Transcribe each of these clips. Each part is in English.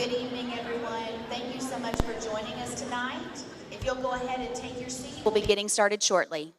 Good evening, everyone. Thank you so much for joining us tonight. If you'll go ahead and take your seat, we'll be getting started shortly.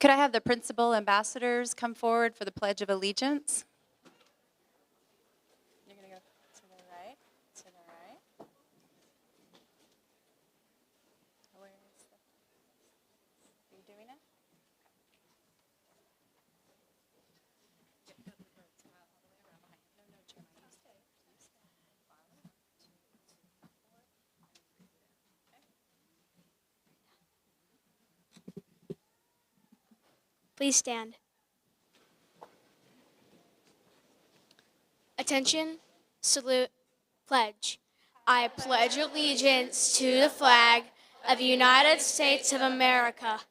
Could I have the principal ambassadors come forward for the Pledge of Allegiance? You're going to go to the right, to the right. Where is the... Are you doing it? Please stand. Attention, salute, pledge. I pledge allegiance to the flag of the United States of America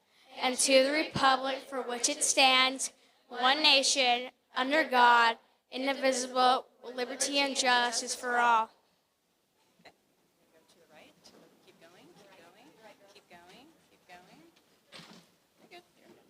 and to the republic for which it stands, one nation, under God, indivisible, with liberty and justice for all. Go to the right. Keep going, keep going, keep going, keep going. You're good, you're good.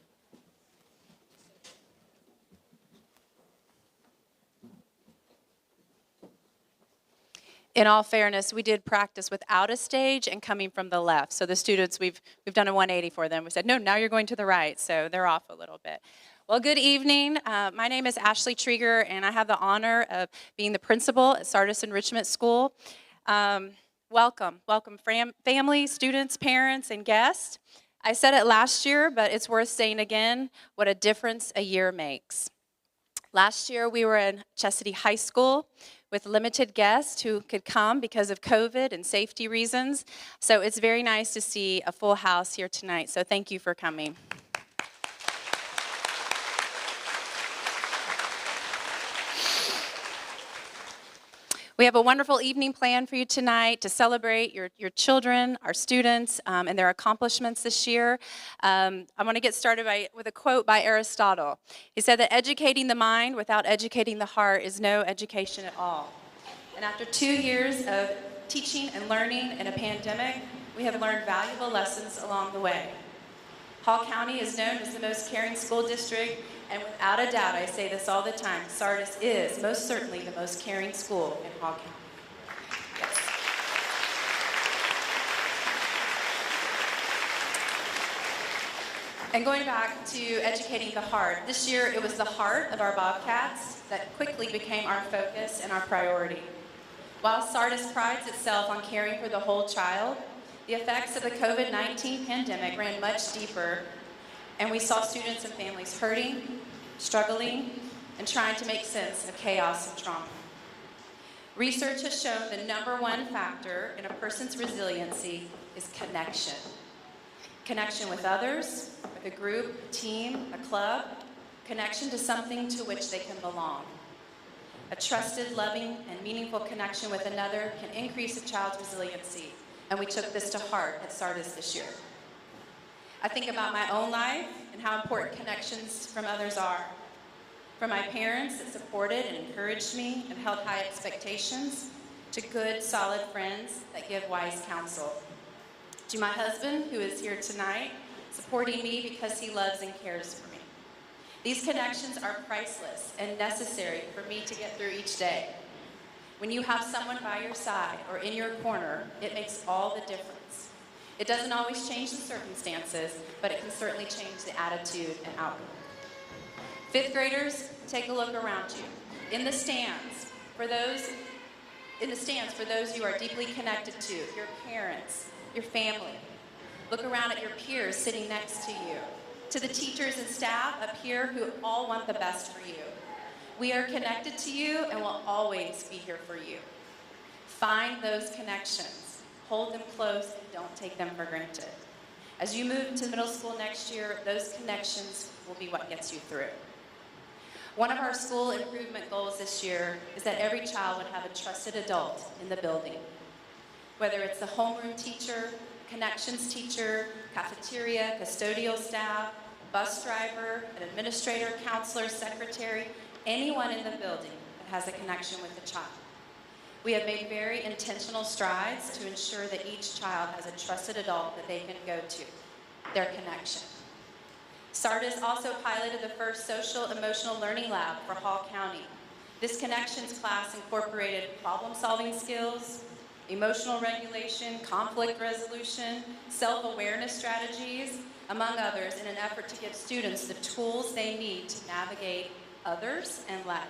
In all fairness, we did practice without a stage and coming from the left. So the students, we've done a 180 for them. We said, no, now you're going to the right. So they're off a little bit. Well, good evening. My name is Ashley Trieger, and I have the honor of being the principal at Sardis Enrichment School. Welcome, family, students, parents, and guests. I said it last year, but it's worth saying again, what a difference a year makes. Last year, we were in Chesadee High School with limited guests who could come because of COVID and safety reasons. So it's very nice to see a full house here tonight. So thank you for coming. We have a wonderful evening planned for you tonight to celebrate your children, our students, and their accomplishments this year. I want to get started with a quote by Aristotle. He said that educating the mind without educating the heart is no education at all. And after 2 years of teaching and learning in a pandemic, we have learned valuable lessons along the way. Hall County is known as the most caring school district, and without a doubt, I say this all the time, Sardis is most certainly the most caring school in Hall County. Yes. And going back to educating the heart, this year it was the heart of our Bobcats that quickly became our focus and our priority. While Sardis prides itself on caring for the whole child, the effects of the COVID-19 pandemic ran much deeper, and we saw students and families hurting, struggling, and trying to make sense of chaos and trauma. Research has shown the #1 factor in a person's resiliency is connection. Connection with others, with a group, a team, a club, connection to something to which they can belong. A trusted, loving, and meaningful connection with another can increase a child's resiliency, and we took this to heart at Sardis this year. I think about my own life and how important connections from others are. From my parents that supported and encouraged me and held high expectations, to good, solid friends that give wise counsel. To my husband, who is here tonight, supporting me because he loves and cares for me. These connections are priceless and necessary for me to get through each day. When you have someone by your side or in your corner, it makes all the difference. It doesn't always change the circumstances, but it can certainly change the attitude and outlook. Fifth graders, take a look around you. In the stands, for those you are deeply connected to, your parents, your family. Look around at your peers sitting next to you. To the teachers and staff up here who all want the best for you. We are connected to you and will always be here for you. Find those connections. Hold them close and don't take them for granted. As you move to middle school next year, those connections will be what gets you through. One of our school improvement goals this year is that every child would have a trusted adult in the building. Whether it's the homeroom teacher, connections teacher, cafeteria, custodial staff, bus driver, an administrator, counselor, secretary, anyone in the building that has a connection with the child. We have made very intentional strides to ensure that each child has a trusted adult that they can go to, their connection. Sardis also piloted the first social emotional learning lab for Hall County. This connections class incorporated problem-solving skills, emotional regulation, conflict resolution, self-awareness strategies, among others, in an effort to give students the tools they need to navigate others and life.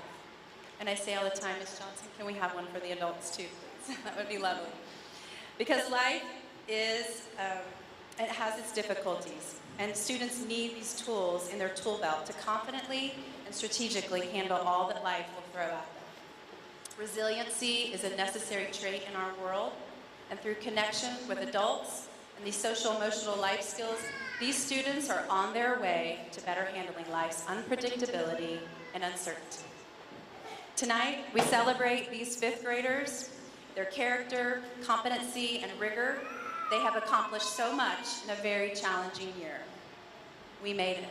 And I say all the time, Ms. Johnson, can we have one for the adults too, please? That would be lovely. Because life it has its difficulties, and students need these tools in their tool belt to confidently and strategically handle all that life will throw at them. Resiliency is a necessary trait in our world, and through connection with adults and these social-emotional life skills, these students are on their way to better handling life's unpredictability and uncertainty. Tonight, we celebrate these fifth graders, their character, competency, and rigor. They have accomplished so much in a very challenging year. We made it.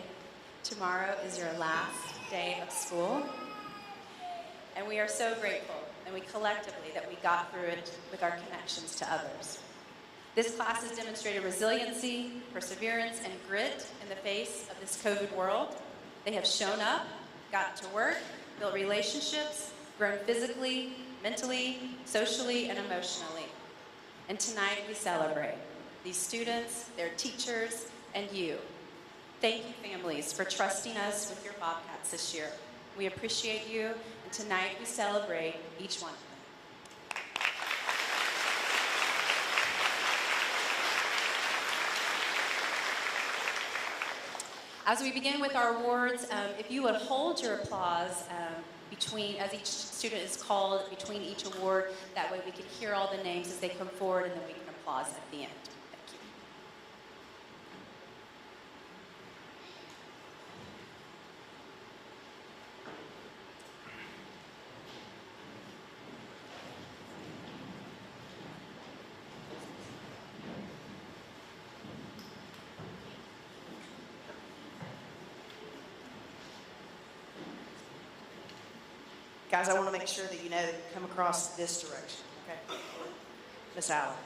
Tomorrow is your last day of school. And we are so grateful, and we collectively, that we got through it with our connections to others. This class has demonstrated resiliency, perseverance, and grit in the face of this COVID world. They have shown up, got to work, built relationships, grown physically, mentally, socially, and emotionally. And tonight we celebrate these students, their teachers, and you. Thank you, families, for trusting us with your Bobcats this year. We appreciate you, and tonight we celebrate each one of them. As we begin with our awards, if you would hold your applause as each student is called between each award, that way we can hear all the names as they come forward, and then we can applause at the end. Thank you. Guys, I want to make sure that you know that you come across this direction, okay? Miss Allen.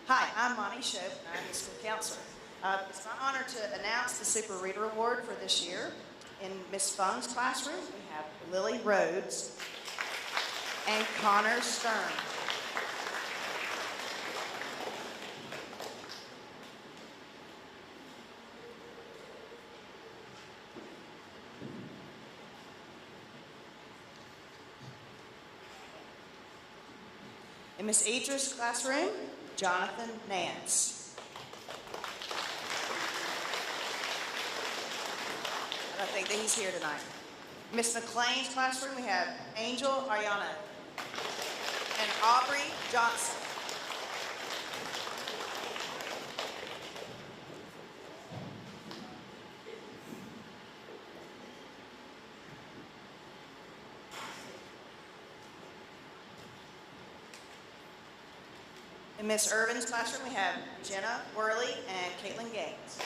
Hi, I'm Monty Shope, and I'm the school counselor. It's my honor to announce the Super Reader Award for this year. In Miss Fung's classroom, we have Lily Rhodes and Connor Stern. In Miss Idris' classroom, Jonathan Nance. I think that he's here tonight. Miss McLean's classroom, we have Angel Ariana and Aubrey Johnson. In Miss Irvin's classroom, we have Jenna Worley and Caitlin Gaines.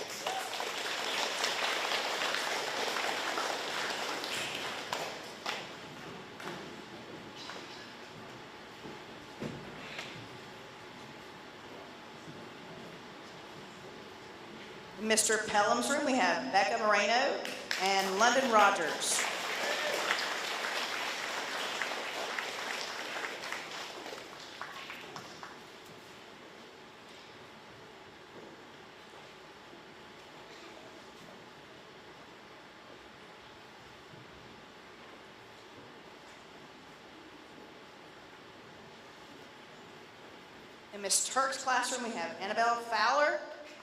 In Mr. Pelham's room, we have Becca Moreno and London Rogers. In Ms. Turk's classroom, we have Annabelle Fowler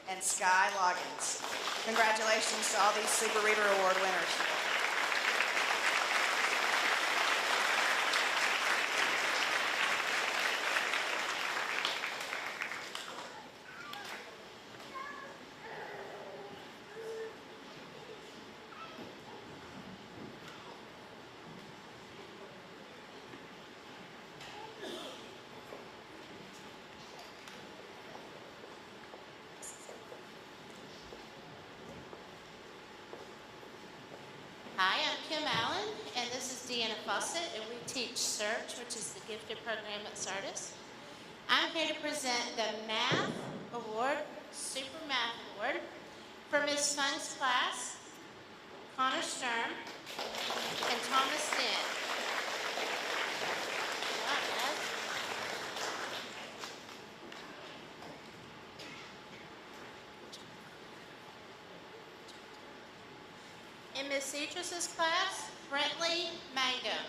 and Sky Loggins. Congratulations to all these Super Reader Award winners. Hi, I'm Kim Allen, and this is Deanna Fawcett, and we teach Search, which is the gifted program at Sardis. I'm here to present the Math Award, Super Math Award, for Ms. Fung's class, Connor Sturm, and Thomas Dent. In Miss Idris's class, Brentley Mangum.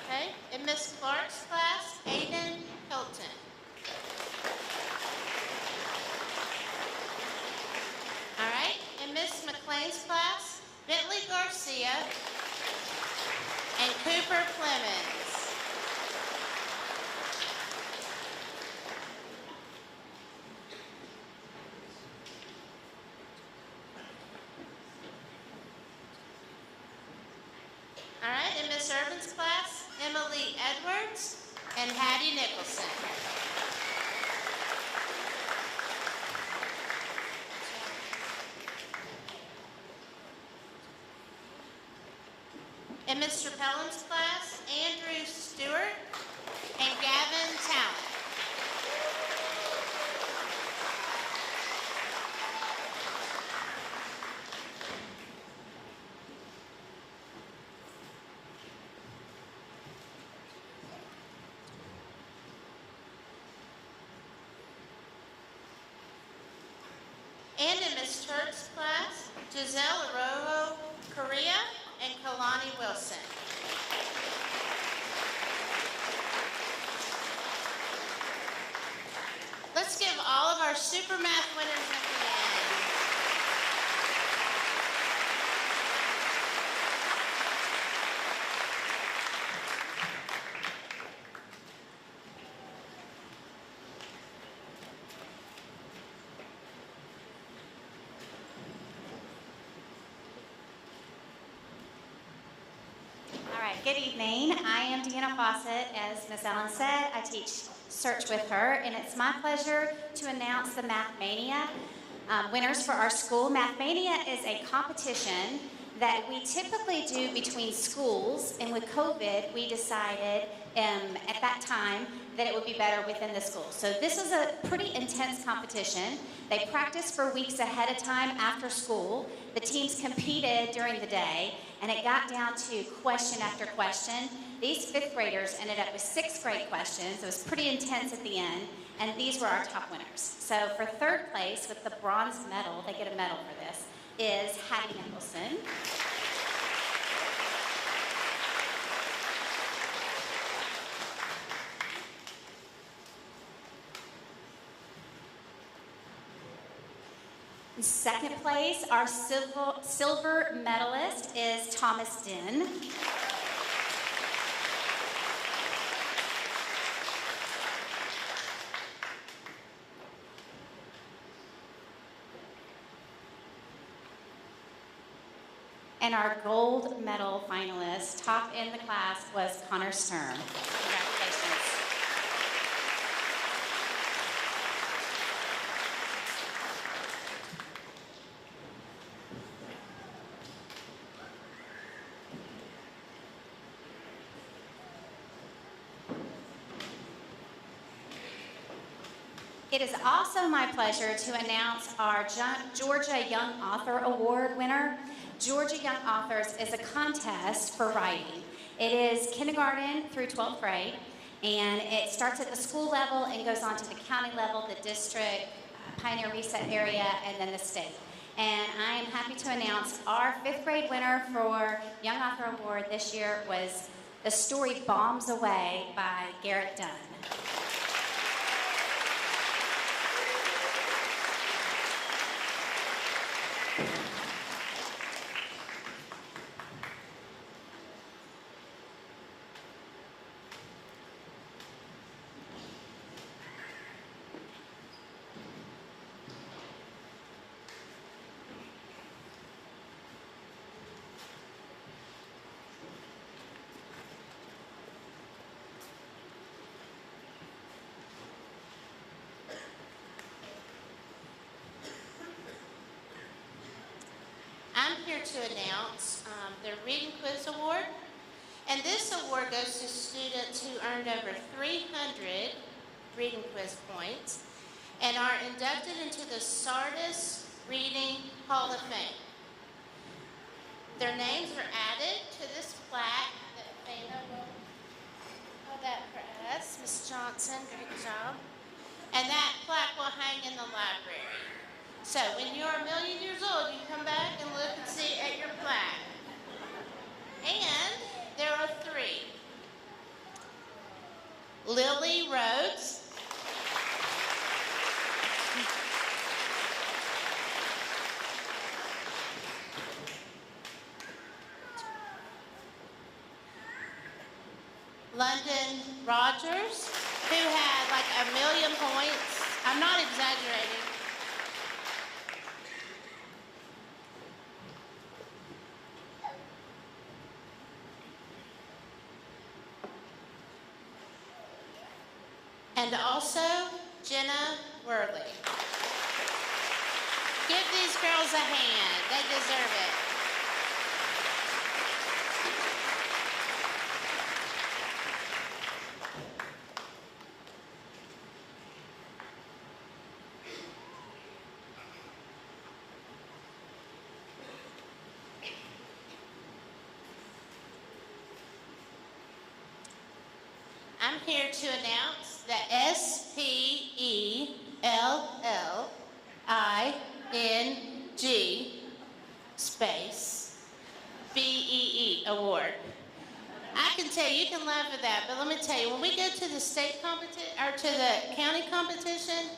Okay, in Miss Clark's class, Aiden Hilton. All right, in Miss McLean's class, Bentley Garcia and Cooper Clemens. All right, in Miss Irvin's class, Emily Edwards and Hattie Nicholson. In Mr. Pelham's class, Andrew Stewart and Gavin Talent. And in Ms. Turk's class, Giselle Arroyo Correa and Kalani Wilson. Let's give all of our Super Math winners a hand. All right, good evening. I am Deanna Fawcett. As Ms. Ellen said, I teach Search with her, and it's my pleasure to announce the Mathmania winners for our school. Mathmania is a competition that we typically do between schools, and with COVID, we decided at that time that it would be better within the school. So this is a pretty intense competition. They practiced for weeks ahead of time after school. The teams competed during the day, and it got down to question after question. These fifth graders ended up with sixth grade questions. It was pretty intense at the end, and these were our top winners. So for third place with the bronze medal, they get a medal for this, is Hattie Nicholson. In second place, our silver medalist is Thomas Den. And our gold medal finalist, top in the class, was Connor Sturm. Congratulations. It is also my pleasure to announce our Georgia Young Author Award winner. Georgia Young Authors is a contest for writing. It is kindergarten through 12th grade, and it starts at the school level and goes on to the county level, the district, Pioneer Reset area, and then the state. And I am happy to announce our 5th grade winner for Young Author Award this year was the story Bombs Away by Garrett Dunn. I'm here to announce the Reading Quiz Award. And this award goes to students who earned over 300 reading quiz points and are inducted into the Sardis Reading Hall of Fame. Their names are added to this plaque that Fana will hold that for us. Ms. Johnson, great job. And that plaque will hang in the library. So when you're a million years old, you come back and look and see at your plaque. And there are 3. Lily Rhodes. London Rogers, who had like 1 million points. I'm not exaggerating. And also Jenna Worley. Give these girls a hand. They deserve it. I'm here to announce the SPELLING space BEE award. I can tell you, you can laugh at that, but let me tell you, when we go to the state competition or to the county competition,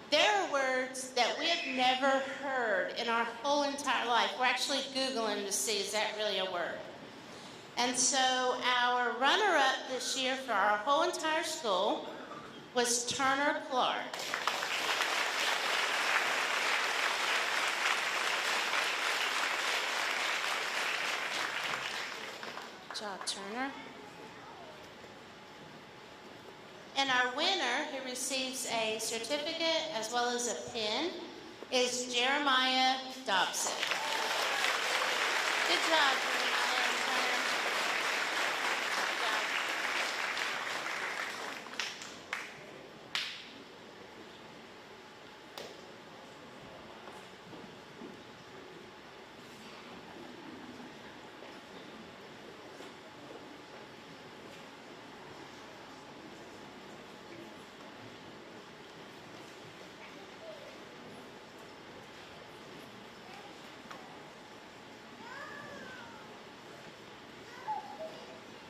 there are words that we have never heard in our whole entire life. We're actually Googling to see, is that really a word? And so our runner-up this year for our whole entire school was Turner Clark. Good job, Turner. And our winner, who receives a certificate as well as a pin, is Jeremiah Dobson. Good job, Jeremiah and Turner. Good job.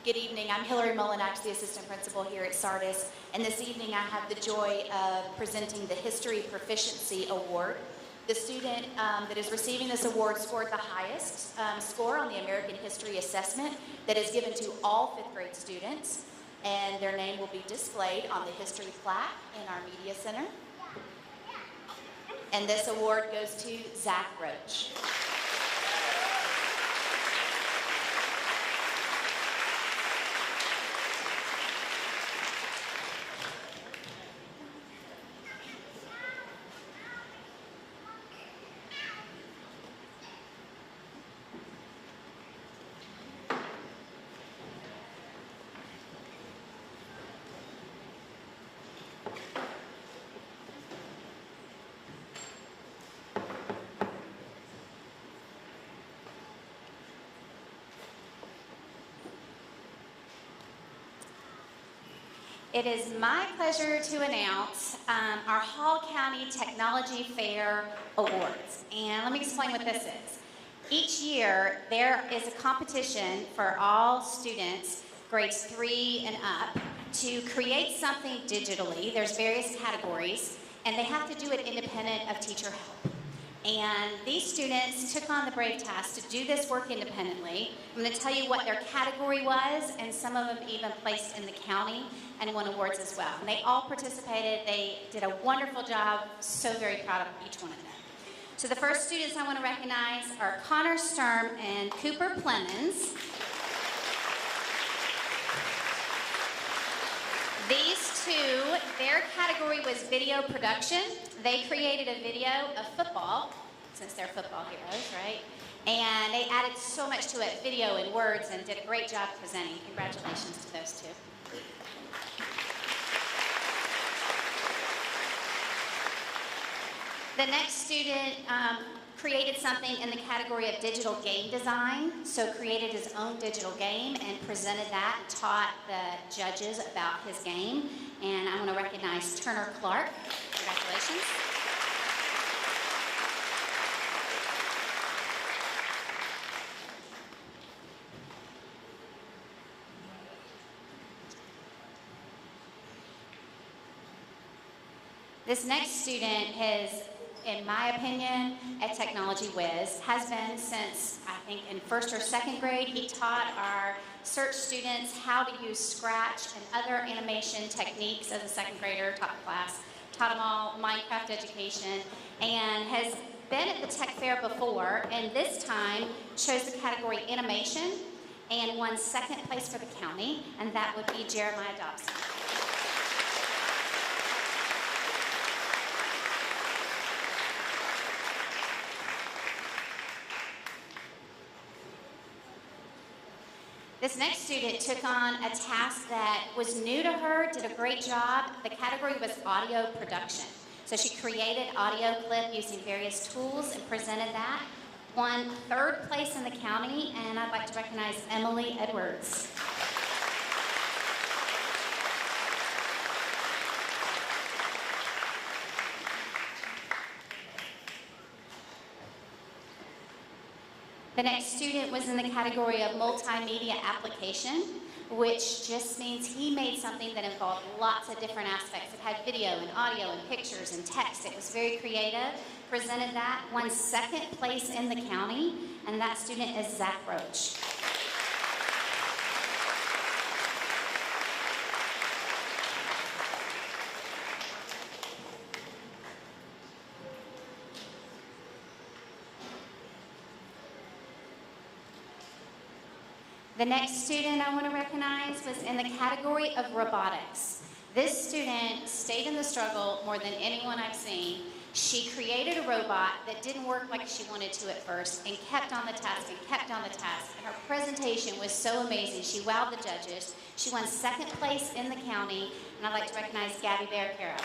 Good evening. I'm Hillary Mullinax, the assistant principal here at Sardis, and this evening I have the joy of presenting the History Proficiency Award The student that is receiving this award scored the highest score on the American History Assessment that is given to all 5th grade students, and their name will be displayed on the history plaque in our media center. And this award goes to Zach Roach. It is my pleasure to announce our Hall County Technology Fair Awards. And let me explain what this is. Each year, there is a competition for all students, grades 3 and up, to create something digitally. There's various categories, and they have to do it independent of teacher help. And these students took on the brave task to do this work independently. I'm going to tell you what their category was, and some of them even placed in the county and won awards as well. And they all participated. They did a wonderful job. So very proud of each one of them. So the first students I want to recognize are Connor Sturm and Cooper Plemons. These two, their category was video production. They created a video of football, since they're football heroes, right? And they added so much to it, video and words, and did a great job presenting. Congratulations to those two. The next student created something in the category of digital game design, so created his own digital game and presented that and taught the judges about his game. And I want to recognize Turner Clark. Congratulations. This next student is, in my opinion, a technology whiz. Has been since, I think, in 1st or 2nd grade. He taught our search students how to use Scratch and other animation techniques as a 2nd grader, taught the class. Taught them all Minecraft education, and has been at the tech fair before, and this time chose the category animation and won 2nd place for the county, and that would be Jeremiah Dobson. This next student took on a task that was new to her, did a great job. The category was audio production. So she created audio clip using various tools and presented that. Won 3rd place in the county, and I'd like to recognize Emily Edwards. The next student was in the category of multimedia application, which just means he made something that involved lots of different aspects. It had video and audio and pictures and text. It was very creative. Presented that, won 2nd place in the county, and that student is Zach Roach. The next student I want to recognize was in the category of robotics. This student stayed in the struggle more than anyone I've seen. She created a robot that didn't work like she wanted to at first and kept on the task and kept on the task. And her presentation was so amazing. She wowed the judges. She won 2nd place in the county, and I'd like to recognize Gabby Bearcaro.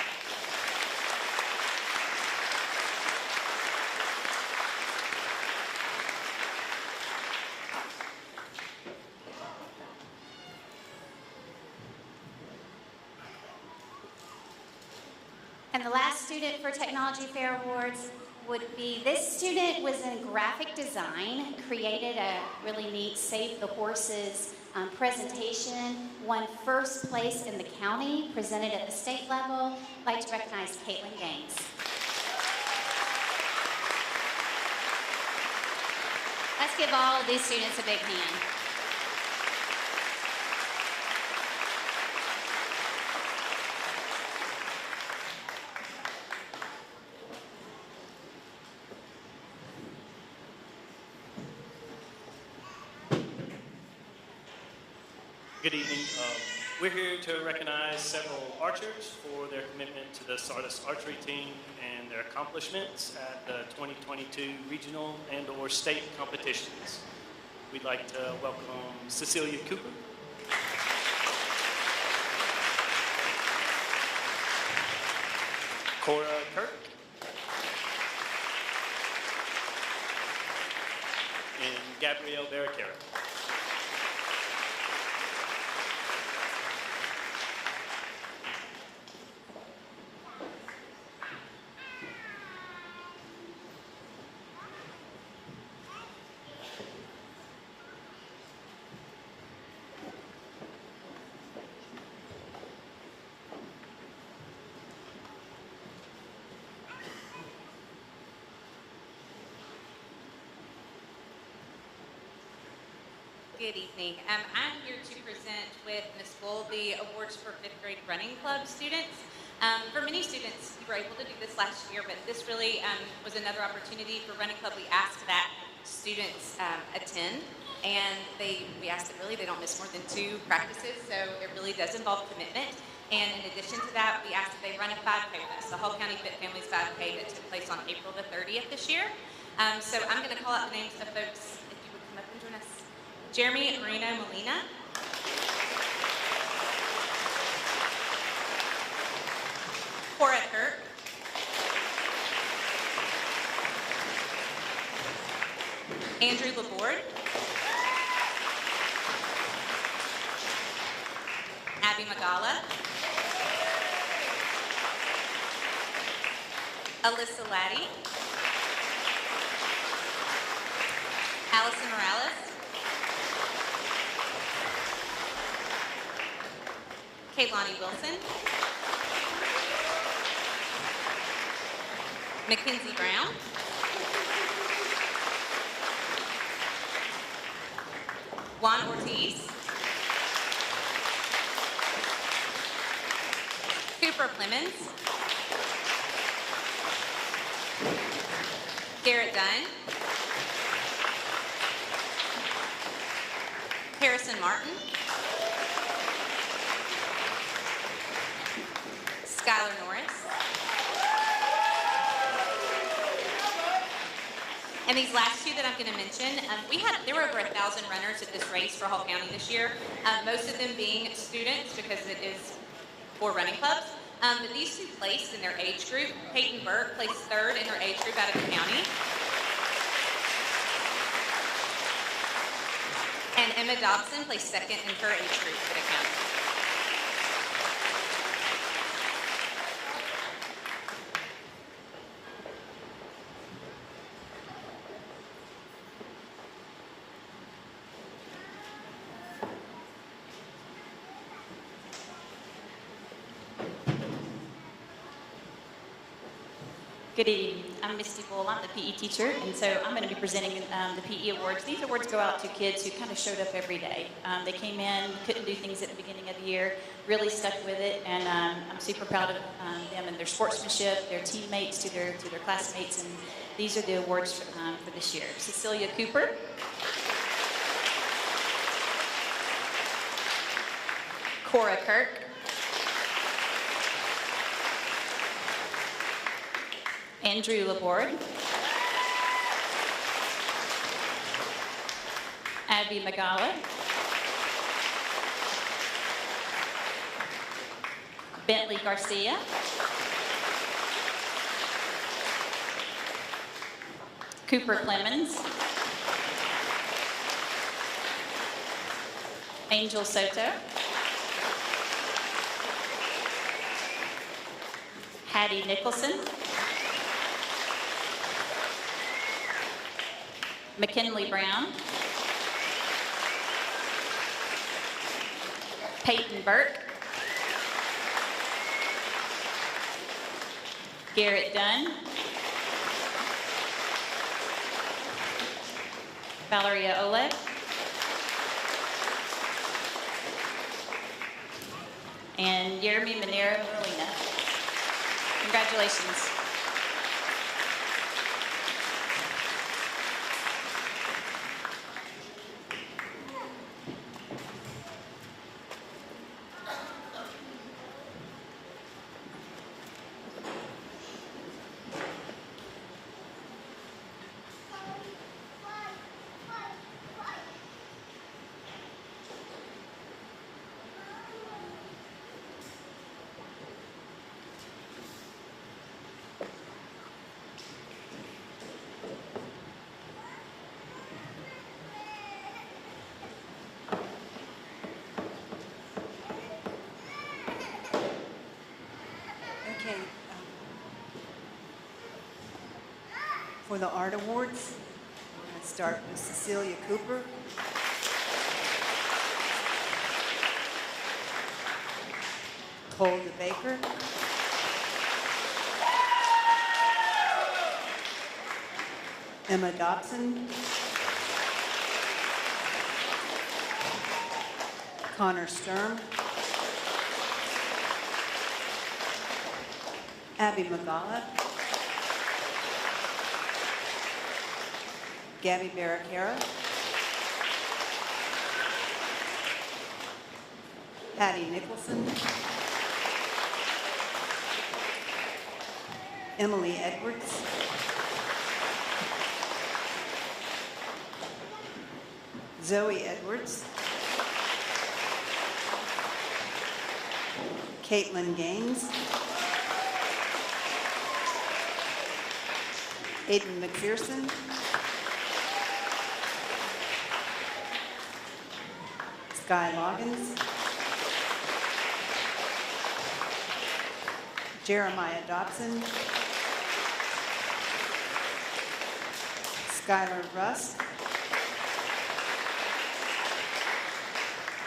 And the last student for Technology Fair Awards would be, this student was in graphic design, created a really neat Save the Horses presentation, won 1st place in the county, presented at the state level. I'd like to recognize Caitlin Gaines. Let's give all of these students a big hand. Good evening. We're here to recognize several archers for their commitment to the Sardis archery team and their accomplishments at the 2022 regional and/or state competitions. We'd like to welcome Cecilia Cooper, Cora Kirk, and Gabrielle Barraquera. Good evening. I'm here to present with Ms. Bull the awards for fifth grade running club students. For many students, you were able to do this last year, but this really was another opportunity for running club. We asked that students attend, and we asked that really they don't miss more than 2 practices, so it really does involve commitment. And in addition to that, we asked that they run a 5K with us, the Whole County Fit Families 5K that took place on April the 30th this year. So I'm going to call out the names of folks, if you would come up and join us. Jeremy Marino Molina. Cora Kirk. Andrew Laborde. Abby Magala. Alyssa Laddie. Allison Morales. Kaylani Wilson. Mackenzie Brown. Juan Ortiz. Cooper Clemens. Garrett Dunn. Harrison Martin. Skylar Norris. And these last 2 that I'm going to mention, there were over 1,000 runners at this race for Hall County this year, most of them being students because it is for running clubs. But these 2 placed in their age group. Peyton Burke placed 3rd in her age group out of the county. And Emma Dobson placed 2nd in her age group for the county. Good evening. I'm Misty Bull. I'm the PE teacher, and so I'm going to be presenting the PE awards. These awards go out to kids who kind of showed up every day. They came in, couldn't do things at the beginning of the year, really stuck with it, and I'm super proud of them and their sportsmanship, their teammates, to their classmates, and these are the awards for this year. Cecilia Cooper. Cora Kirk. Andrew Laborde. Abby Magala. Bentley Garcia. Cooper Clemens. Angel Soto. Hattie Nicholson. McKinley Brown. Peyton Burke. Garrett Dunn. Valeria Oleg. And Jeremy Monero Molina. Congratulations. Okay. For the art awards, we're going to start with Cecilia Cooper. Cole Baker. Emma Dobson. Connor Sturm. Abby Magala. Gabby Barracara. Patty Nicholson. Emily Edwards. Zoe Edwards. Caitlin Gaines. Aiden McPherson. Sky Loggins. Jeremiah Dobson. Skylar Rusk.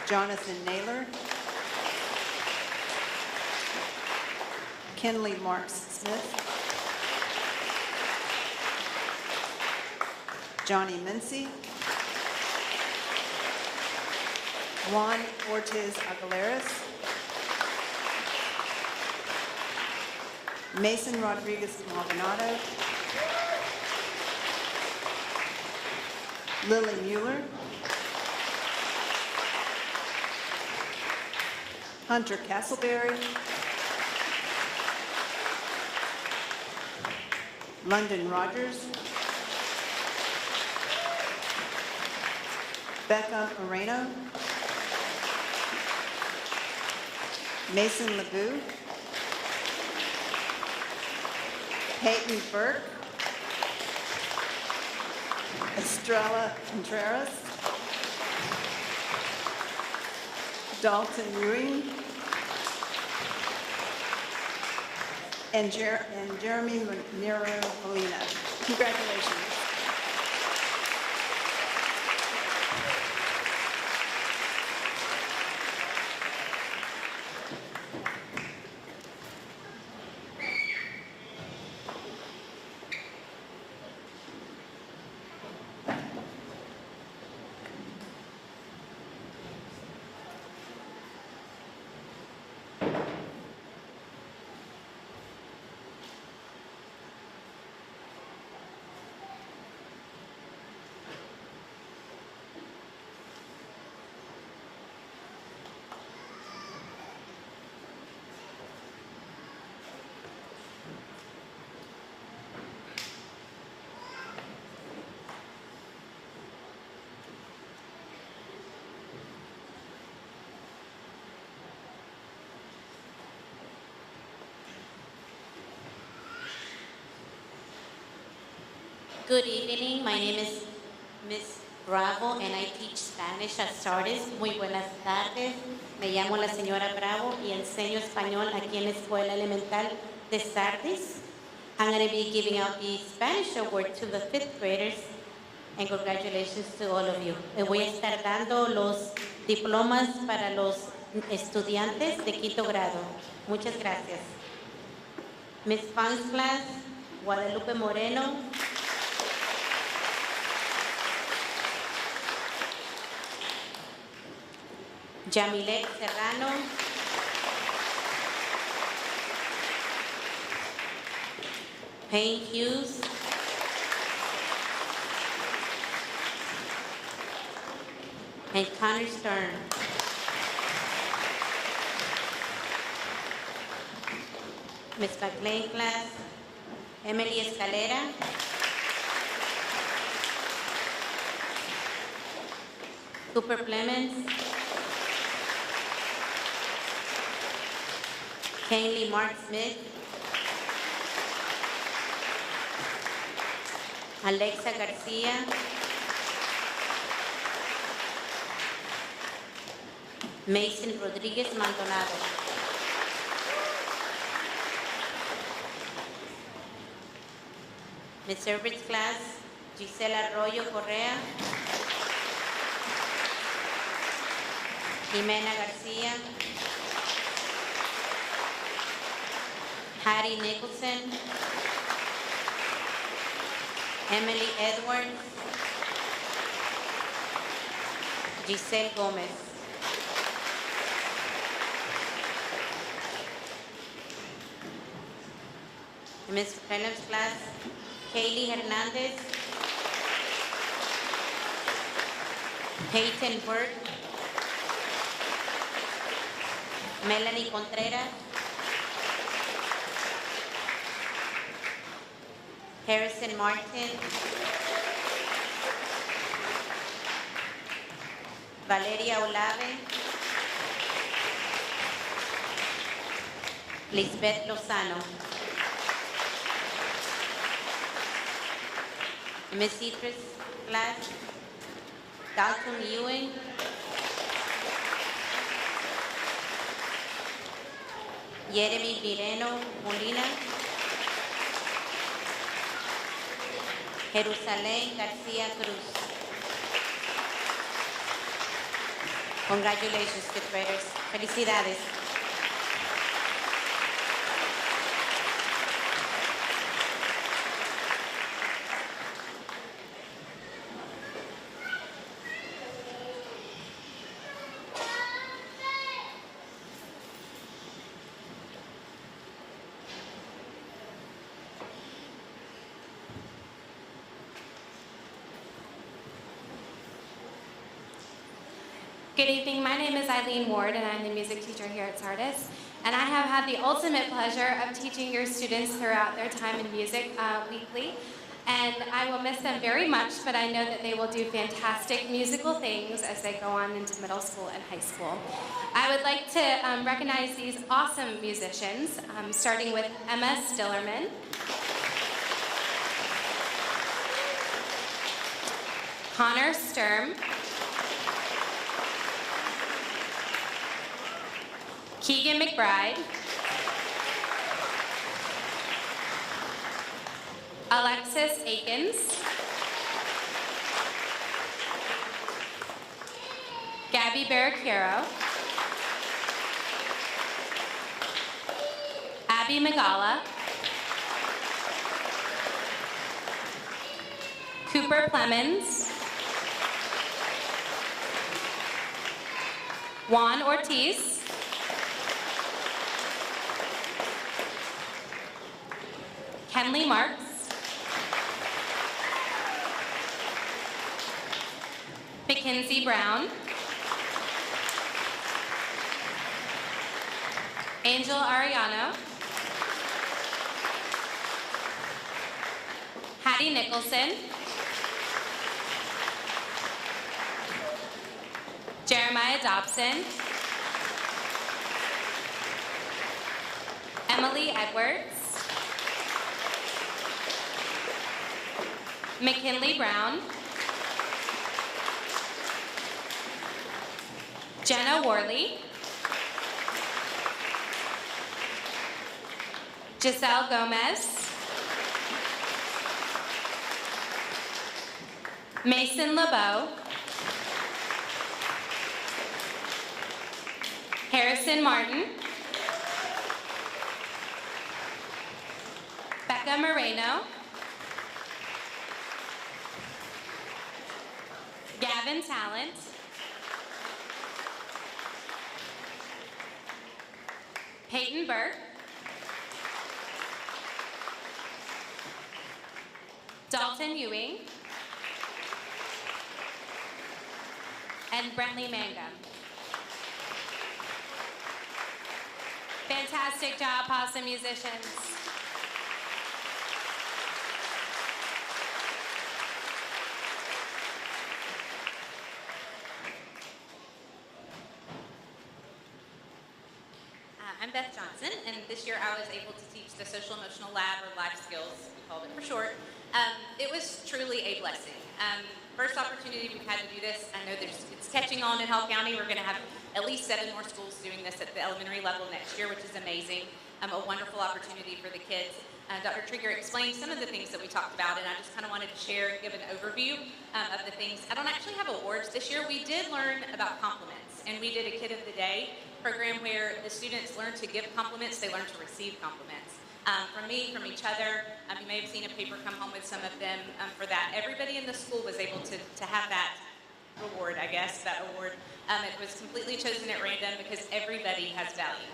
Jonathan Naylor. Kenley Marks Smith. Johnny Mincy. Juan Ortiz Aguilares. Mason Rodriguez Maldonado. Lily Mueller. Hunter Castleberry. London Rogers. Becca Moreno. Mason Legou. Peyton Burke. Estrella Contreras. Dalton Ewing. And Jeremy Monero Molina. Congratulations. Good evening. My name is Miss Bravo and I teach Spanish at Sardis. Muy buenas tardes. Me llamo la señora Bravo y enseño español aquí en la Escuela Elemental de Sardis. I'm going to be giving out the Spanish award to the 5th graders and congratulations to all of you. Le voy a estar dando los diplomas para los estudiantes de 5º grado. Muchas gracias. Miss Fung's class, Guadalupe Moreno. Yamilet Serrano, Payne Hughes, and Connor Stern. Ms. McLean class, Emily Escalera, Cooper Clemens, Kaylee Mark Smith, Alexa Garcia, Mason Rodriguez Maldonado. Ms. Service class, Gisela Arroyo Correa, Jimena Garcia, Hattie Nicholson, Emily Edwards, Giselle Gomez. Ms. Phelan's class, Kaylee Hernandez, Peyton Burke, Melanie Contreras, Harrison Martin, Valeria Olave, Lisbeth Lozano. Ms. Citrus class, Dalton Ewing, Jeremy Vireno Molina, Jerusalén García Cruz. Congratulations, fifth graders. Felicidades. Good evening, my name is Eileen Ward and I'm the music teacher here at Sardis. And I have had the ultimate pleasure of teaching your students throughout their time in music weekly. And I will miss them very much, but I know that they will do fantastic musical things as they go on into middle school and high school. I would like to recognize these awesome musicians, starting with Emma Stillerman, Connor Sturm, Keegan McBride, Alexis Akins, Gabby Barricaro, Abby Magala, Cooper Clemens, Juan Ortiz, Kenley Marks, Mackenzie Brown, Angel Ariano, Hattie Nicholson, Jeremiah Dobson, Emily Edwards, McKinley Brown, Jenna Worley, Giselle Gomez, Mason LeBeau, Harrison Martin, Becca Moreno, Gavin Talent, Peyton Burke, Dalton Ewing, and Brentley Mangum. Fantastic job, Possum musicians. I'm Beth Johnson, and this year I was able to teach the Social Emotional Lab, or Life Skills, we called it for short. It was truly a blessing. First opportunity we've had to do this. I know it's catching on in Hall County. We're going to have at least 7 more schools doing this at the elementary level next year, which is amazing. A wonderful opportunity for the kids. Dr. Trigger explained some of the things that we talked about, and I just kind of wanted to share, give an overview of the things. I don't actually have awards this year. We did learn about compliments, and we did a Kid of the Day program where the students learn to give compliments, they learn to receive compliments. From me, from each other. You may have seen a paper come home with some of them for that. Everybody in the school was able to have that reward, I guess, that award. It was completely chosen at random because everybody has value.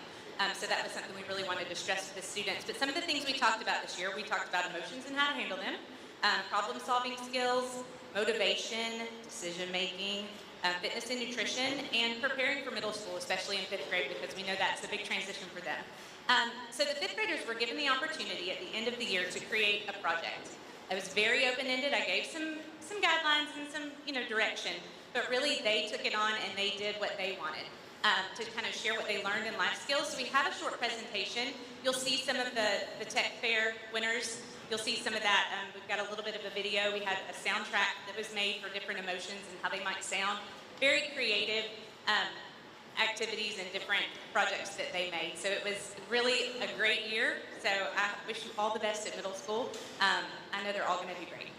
So that was something we really wanted to stress to the students. But some of the things we talked about this year, we talked about emotions and how to handle them, problem-solving skills, motivation, decision-making, fitness and nutrition, and preparing for middle school, especially in 5th grade, because we know that's a big transition for them. So the 5th graders were given the opportunity at the end of the year to create a project. It was very open-ended. I gave some guidelines and some direction, but really they took it on and they did what they wanted to kind of share what they learned in life skills. So we have a short presentation. You'll see some of the Tech Fair winners. You'll see some of that. We've got a little bit of a video. We had a soundtrack that was made for different emotions and how they might sound. Very creative activities and different projects that they made. So it was really a great year. So I wish you all the best at middle school. I know they're all going to do great.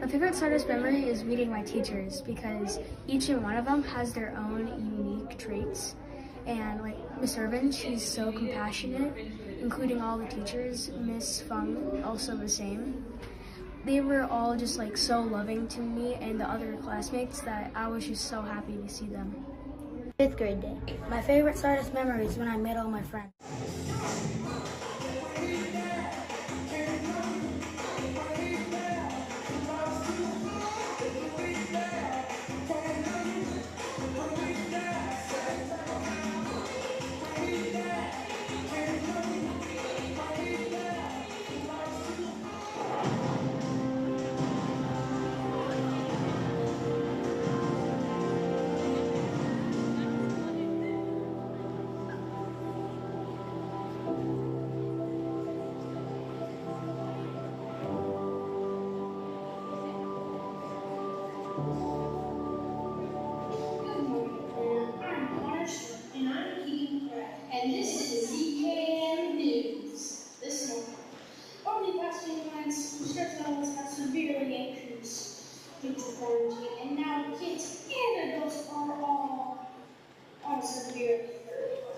My favorite Sardis memory is meeting my teachers because each and one of them has their own unique traits. And like Miss Irvin, she's so compassionate, including all the teachers. Miss Fung, also the same. They were all just like so loving to me and the other classmates that I was just so happy to see them. 5th grade day. My favorite Sardis memory is when I met all my friends. And this is ZKM News. This morning, over the past few months, stress levels have severely increased due to quarantine, and now kids and adults are all on severe alert.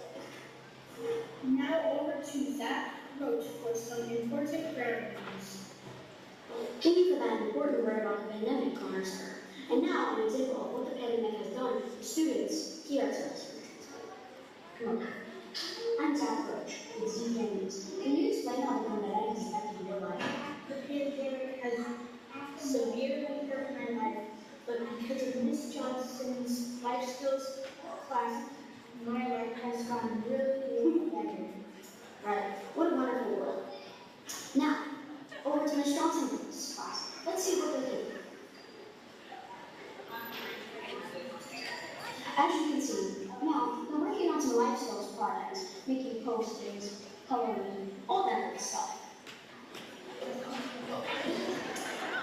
Now over to Zach Roach for some important ground news. Thank you for that important word about the pandemic, Connor, sir. And now, an example of what the pandemic has done for students here at Sardis Enrichment. Come on. I'm Zach Roach with ZPN News. Can you explain how the pandemic has affected your life? The pandemic has severely hurt my life, but because of Miss Johnson's life skills class, my life has gotten really better. Right. What a wonderful world. Now, over to Miss Johnson's class. Let's see what they do. As you can see, now they're working on some life skills projects, making posters, coloring, all that good stuff.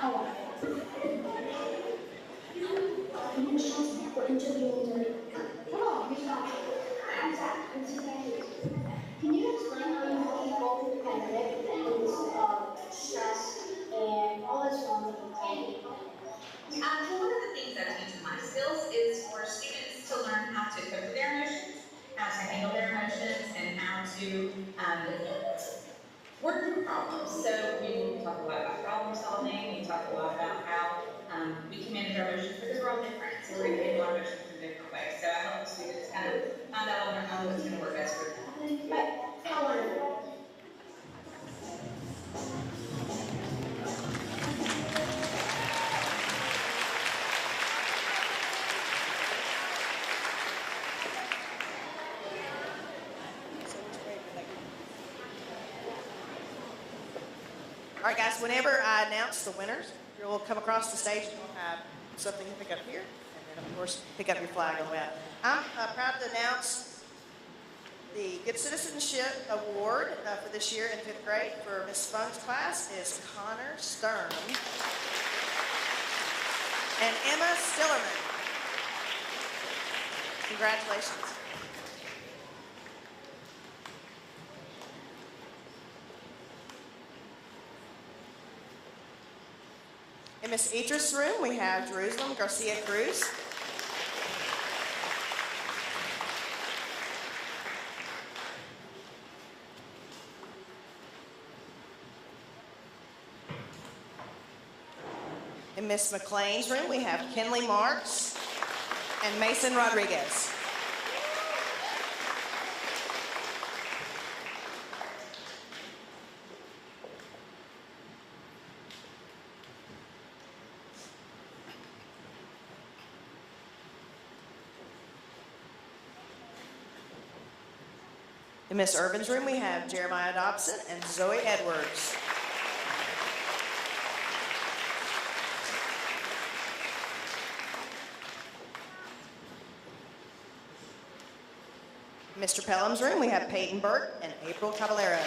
Oh, Miss Johnson, we're interviewing the... Hello, Miss Johnson. I'm Zach. I'm Zach. Can you explain how you help people through the pandemic and this stress and all this wrong with Well, one of the things that teaches my skills is for students to learn how to cope with their emotions, how to handle their emotions, and how to work through problems. So we talk a lot about problem solving. We talk a lot about how we can manage our emotions because we're all different. So we're going to handle our emotions in different ways. So I help the students kind of find out on their own what's going to work best for them. How wonderful. All right, guys, whenever I announce the winners, you'll come across the stage and you'll have something to pick up here. And then, of course, pick up your flag on the way out. I'm proud to announce the Good Citizenship Award for this year in 5th grade for Miss Funk's class is Connor Stern and Emma Stillerman. Congratulations. In Miss Idris' room, we have Jerusalem Garcia Cruz. In Miss McLean's room, we have Kenley Marks and Mason Rodriguez. In Miss Irvin's room, we have Jeremiah Dobson and Zoe Edwards. In Mr. Pelham's room, we have Peyton Burt and April Caballero.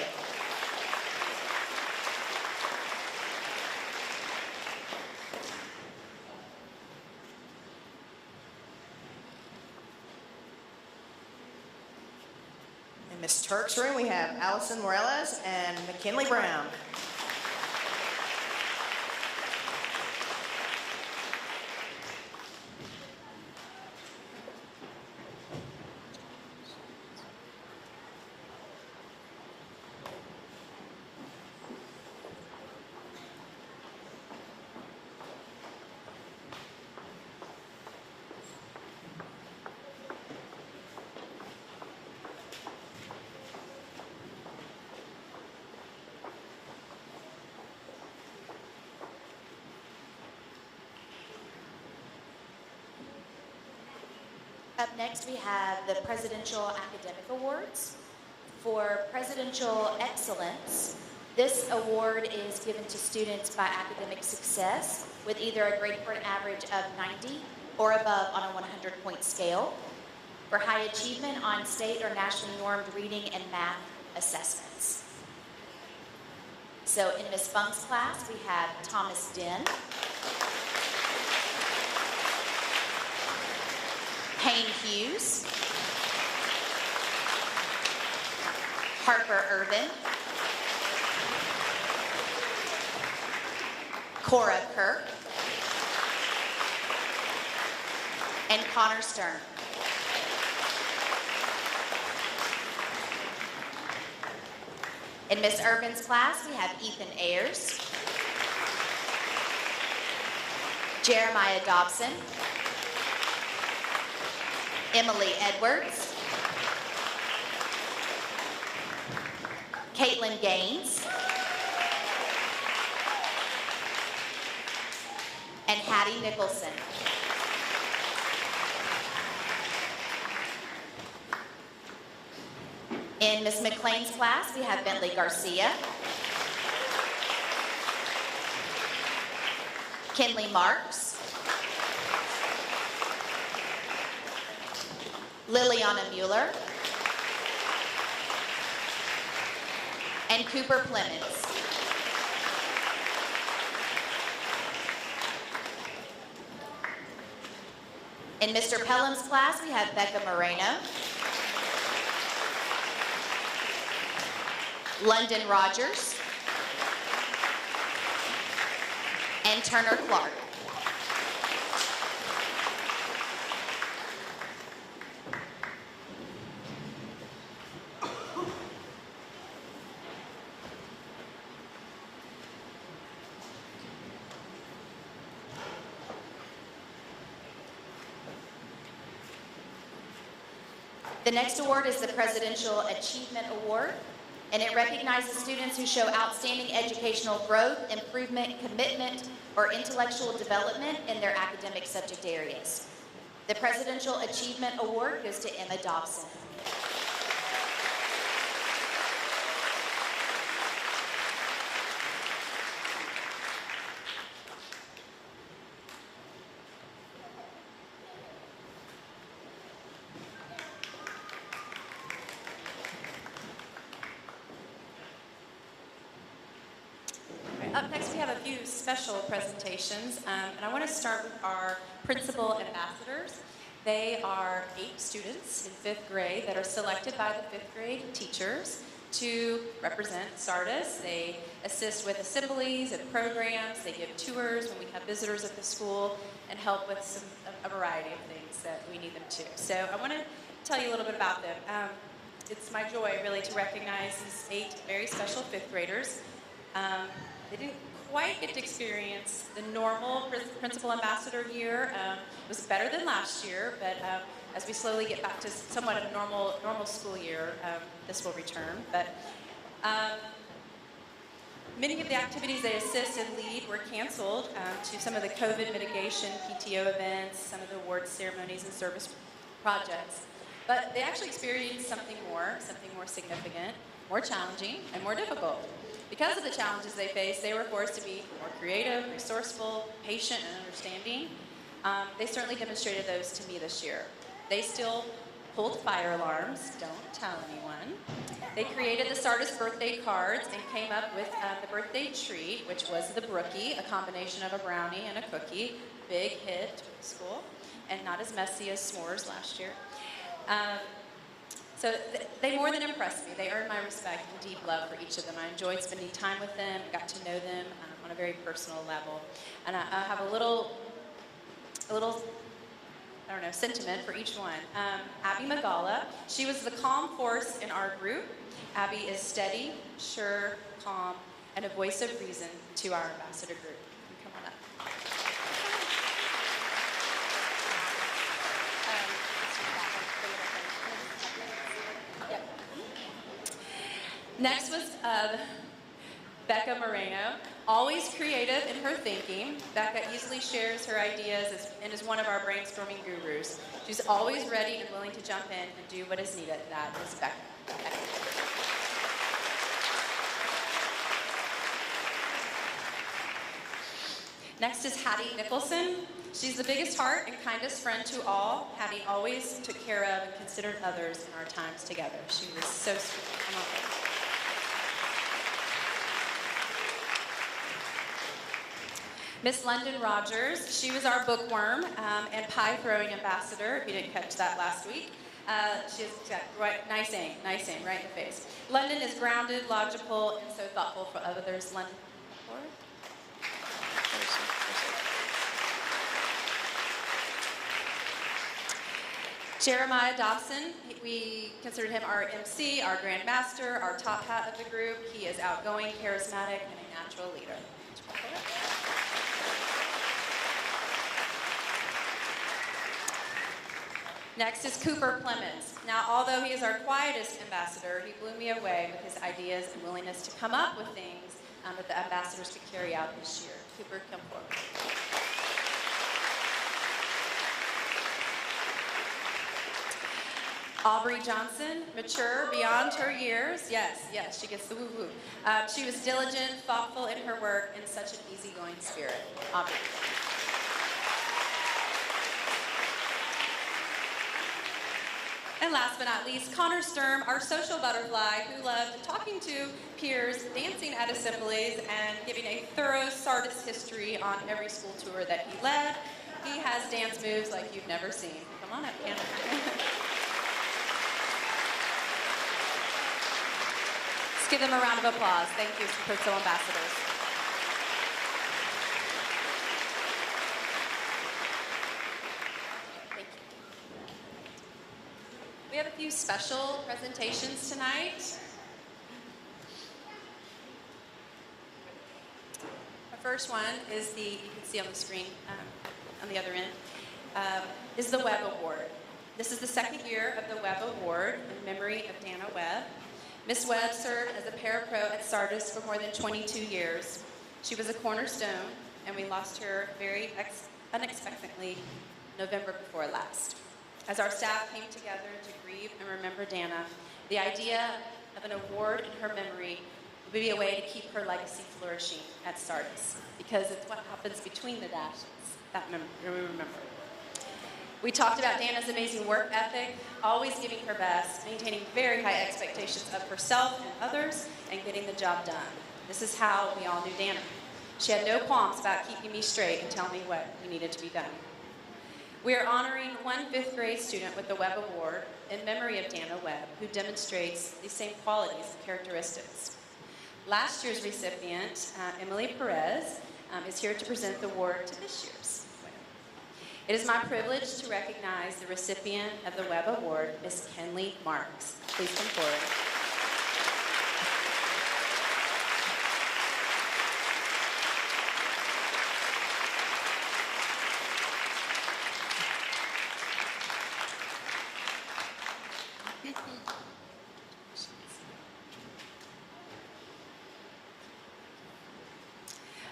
In Miss Turk's room, we have Allison Morales and McKinley Brown. Up next, we have the Presidential Academic Awards. For Presidential Excellence, this award is given to students by academic success with either a grade point average of 90 or above on a 100-point scale. For high achievement on state or nationally normed reading and math assessments. So in Ms. Funk's class, we have Thomas Den, Payne Hughes, Harper Irvin, Cora Kirk, and Connor Stern. In Miss Irvin's class, we have Ethan Ayers, Jeremiah Dobson, Emily Edwards, Caitlin Gaines, and Hattie Nicholson. In Ms. McLean's class, we have Bentley Garcia, Kinley Marks, Liliana Mueller, and Cooper Plemons. In Mr. Pelham's class, we have Becca Moreno, London Rogers, and Turner Clark. The next award is the Presidential Achievement Award, and it recognizes students who show outstanding educational growth, improvement, commitment, or intellectual development in their academic subject areas. The Presidential Achievement Award goes to Emma Dobson. Up next, we have a few special presentations, and I want to start with our principal ambassadors. They are 8 students in 5th grade that are selected by the 5th grade teachers to represent Sardis. They assist with assemblies and programs. They give tours when we have visitors at the school and help with a variety of things that we need them to. So I want to tell you a little bit about them. It's my joy, really, to recognize these 8 very special 5th graders. They didn't quite get to experience the normal principal ambassador year. It was better than last year, but as we slowly get back to somewhat of a normal school year, this will return. But many of the activities they assist and lead were canceled to some of the COVID mitigation, PTO events, some of the awards ceremonies and service projects. But they actually experienced something more significant, more challenging, and more difficult. Because of the challenges they faced, they were forced to be more creative, resourceful, patient, and understanding. They certainly demonstrated those to me this year. They still pulled fire alarms, don't tell anyone. They created the Sardis birthday cards and came up with the birthday treat, which was the Brookie, a combination of a brownie and a cookie. Big hit with the school, and not as messy as s'mores last year. So they more than impressed me. They earned my respect and deep love for each of them. I enjoyed spending time with them, got to know them on a very personal level. And I have a little, I don't know, sentiment for each one. Abby Magala, she was the calm force in our group. Abby is steady, sure, calm, and a voice of reason to our ambassador group. Come on up. Next was Becca Moreno, always creative in her thinking. Becca easily shares her ideas and is one of our brainstorming gurus. She's always ready and willing to jump in and do what is needed. That is Becca. Next is Hattie Nicholson. She's the biggest heart and kindest friend to all. Hattie always took care of and considered others in our times together. She was so sweet. Miss London Rogers, she was our bookworm and pie-throwing ambassador, if you didn't catch that last week. She's got nice aim right in the face. London is grounded, logical, and so thoughtful for others. London, Jeremiah Dobson, we considered him our MC, our Grand Master, our top hat of the group. He is outgoing, charismatic, and a natural leader. Next is Cooper Clemens. Now, although he is our quietest ambassador, he blew me away with his ideas and willingness to come up with things that the ambassadors could carry out this year. Cooper, come forward. Aubrey Johnson, mature beyond her years. Yes, yes, she gets the woo-woo. She was diligent, thoughtful in her work, and such an easygoing spirit. Aubrey. And last but not least, Connor Sturm, our social butterfly who loved talking to peers, dancing at assemblies, and giving a thorough Sardis history on every school tour that he led. He has dance moves like you've never seen. Come on up, Connor. Let's give them a round of applause. Thank you, Principal Ambassadors. We have a few special presentations tonight. The first one is you can see on the screen on the other end, is the Webb Award. This is the second year of the Webb Award in memory of Dana Webb. Miss Webb served as a parapro at Sardis for more than 22 years. She was a cornerstone, and we lost her very unexpectedly November before last. As our staff came together to grieve and remember Dana, the idea of an award in her memory would be a way to keep her legacy flourishing at Sardis, because it's what happens between the dashes that we remember. We talked about Dana's amazing work ethic, always giving her best, maintaining very high expectations of herself and others, and getting the job done. This is how we all knew Dana. She had no qualms about keeping me straight and telling me what we needed to be done. We are honoring one fifth grade student with the Webb Award in memory of Dana Webb, who demonstrates the same qualities and characteristics. Last year's recipient, Emily Perez, is here to present the award to this year's winner. It is my privilege to recognize the recipient of the Webb Award, Ms. Kenley Marks. Please come forward.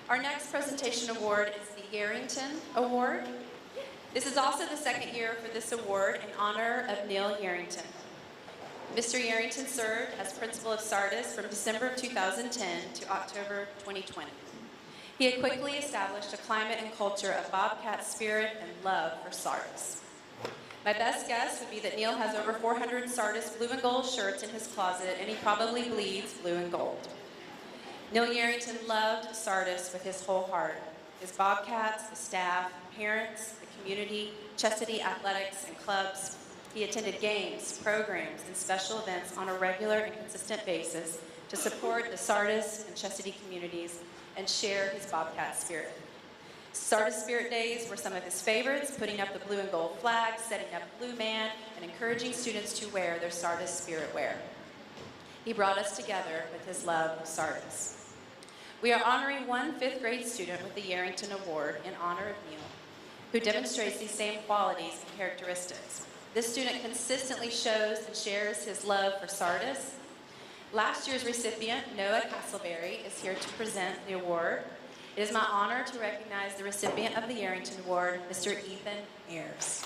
Our next presentation award is the Yarrington Award. This is also the second year for this award in honor of Neil Yarrington. Mr. Yarrington served as principal of Sardis from December of 2010 to October 2020. He had quickly established a climate and culture of Bobcat spirit and love for Sardis. My best guess would be that Neil has over 400 Sardis blue and gold shirts in his closet, and he probably bleeds blue and gold. Neil Yarrington loved Sardis with his whole heart. His Bobcats, the staff, parents, the community, Chestatee athletics and clubs. He attended games, programs, and special events on a regular and consistent basis to support the Sardis and Chestatee communities and share his Bobcat spirit. Sardis Spirit Days were some of his favorites, putting up the blue and gold flag, setting up Blue Man, and encouraging students to wear their Sardis spirit wear. He brought us together with his love of Sardis. We are honoring one fifth grade student with the Yarrington Award in honor of Neil, who demonstrates these same qualities and characteristics. This student consistently shows and shares his love for Sardis. Last year's recipient, Noah Castleberry, is here to present the award. It is my honor to recognize the recipient of the Yarrington Award, Mr. Ethan Ayers.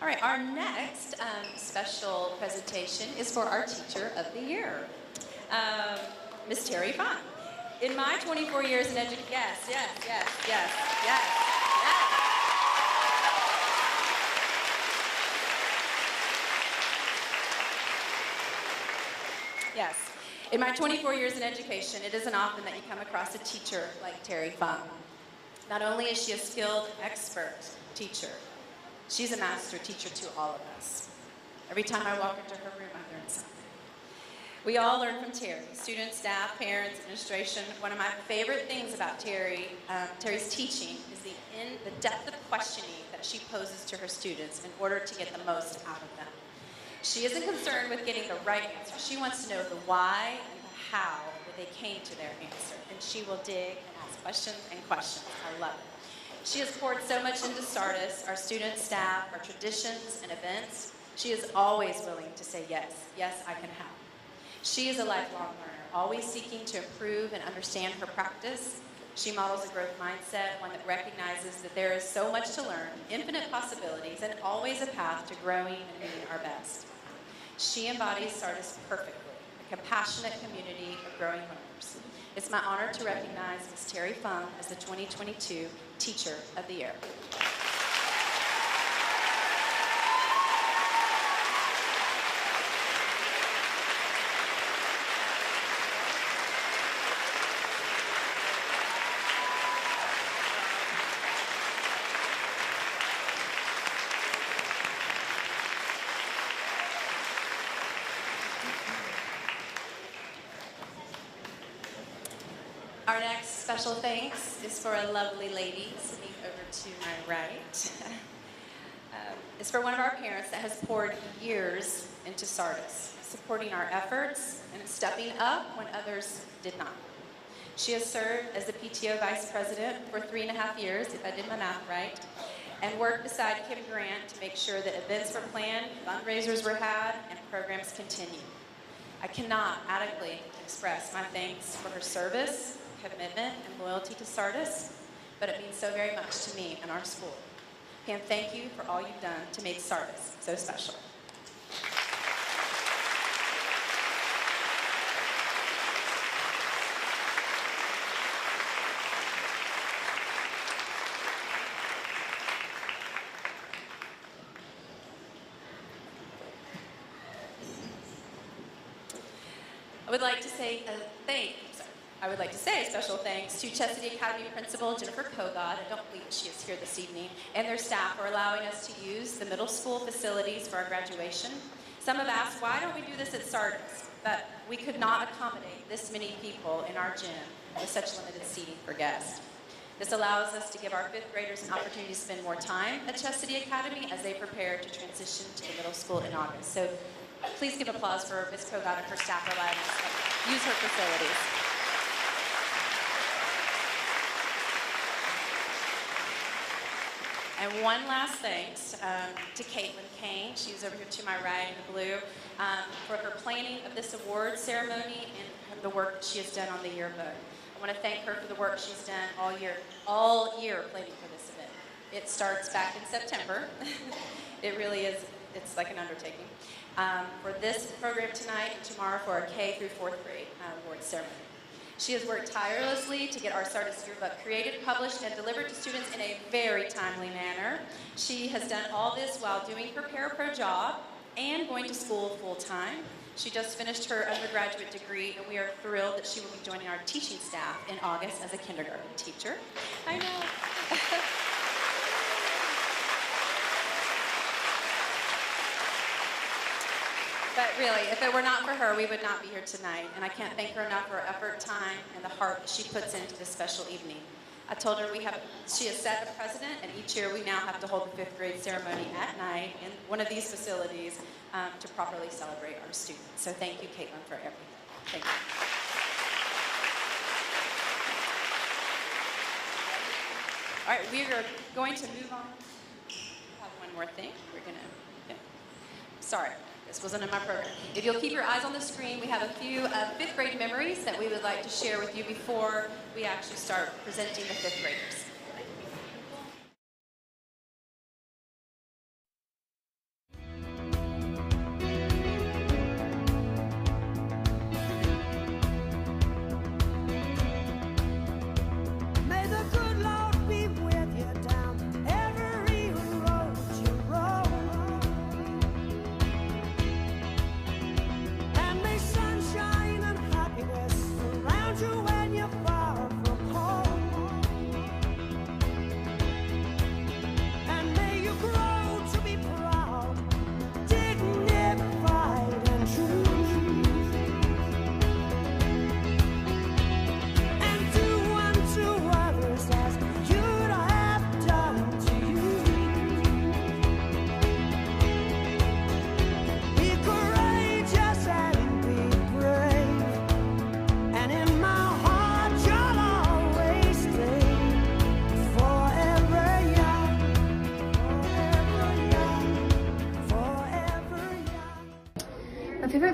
All right, our next special presentation is for our Teacher of the Year, Miss Terry Funk. In my 24 years in education, yes. Yes. In my 24 years in education, it isn't often that you come across a teacher like Terry Funk. Not only is she a skilled, expert teacher, she's a master teacher to all of us. Every time I walk into her room, I learn something. We all learn from Terry, students, staff, parents, administration. One of my favorite things about Terry's teaching is the depth of questioning that she poses to her students in order to get the most out of them. She isn't concerned with getting the right answer. She wants to know the why and the how that they came to their answer. And she will dig and ask questions and questions. I love it. She has poured so much into Sardis, our student staff, our traditions and events. She is always willing to say yes. Yes, I can help. She is a lifelong learner, always seeking to improve and understand her practice. She models a growth mindset, one that recognizes that there is so much to learn, infinite possibilities, and always a path to growing and being our best. She embodies Sardis perfectly, a compassionate community of growing learners. It's my honor to recognize Ms. Terry Fung as the 2022 Teacher of the Year. Our next special thanks is for a lovely lady sitting over to my right. It's for one of our parents that has poured years into Sardis, supporting our efforts and stepping up when others did not. She has served as the PTO Vice President for 3.5 years, if I did my math right, and worked beside Kim Grant to make sure that events were planned, fundraisers were had, and programs continued. I cannot adequately express my thanks for her service, commitment, and loyalty to Sardis, but it means so very much to me and our school. Pam, thank you for all you've done to make Sardis so special. I would like to say a special thanks to Chesapeake Academy Principal Jennifer Kogod, I don't believe she is here this evening, and their staff for allowing us to use the middle school facilities for our graduation. Some have asked, why don't we do this at Sardis? But we could not accommodate this many people in our gym with such limited seating for guests. This allows us to give our 5th graders an opportunity to spend more time at Chesapeake Academy as they prepare to transition to the middle school in August. So please give applause for Ms. Kogod and her staff for allowing us to use her facilities. And one last thanks to Caitlin Kane. She's over here to my right in the blue, for her planning of this award ceremony and the work that she has done on the yearbook. I want to thank her for the work she's done all year planning for this event. It starts back in September. It really is, it's like an undertaking. For this program tonight and tomorrow for our K through 4th grade award ceremony. She has worked tirelessly to get our Sardis yearbook created, published, and delivered to students in a very timely manner. She has done all this while doing her parapro job and going to school full-time. She just finished her undergraduate degree, and we are thrilled that she will be joining our teaching staff in August as a kindergarten teacher. I know. But really, if it were not for her, we would not be here tonight. And I can't thank her enough for her effort, time, and the heart that she puts into this special evening. I told her she has set a precedent, and each year we now have to hold the 5th grade ceremony at night in one of these facilities to properly celebrate our students. So thank you, Caitlin, for everything. Thank you. All right, we are going to move on. We have one more thing. Sorry. This wasn't in my program. If you'll keep your eyes on the screen, we have a few 5th grade memories that we would like to share with you before we actually start presenting the 5th graders. May the good Lord be with you down every road you roll. And may sunshine and happiness surround you when you're far from home.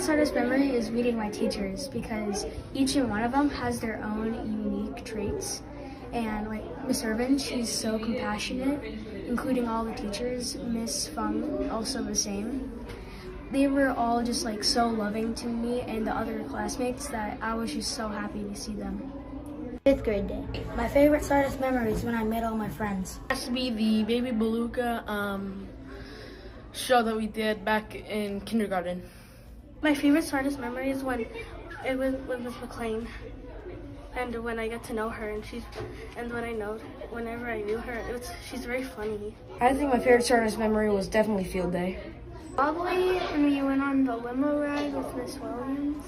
Sardis memory is meeting my teachers because each and one of them has their own unique traits. And like Miss Irvin, she's so compassionate, including all the teachers. Miss Fung, also the same. They were all just like so loving to me and the other classmates that I was just so happy to see them. 5th grade day. My favorite Sardis memory is when I met all my friends. It has to be the Baby Beluga show that we did back in kindergarten. My favorite Sardis memory is when it was with Miss McLean. And when I got to know her, whenever I knew her, she's very funny. I think my favorite Sardis memory was definitely field day. Probably when we went on the limo ride with Miss Williams,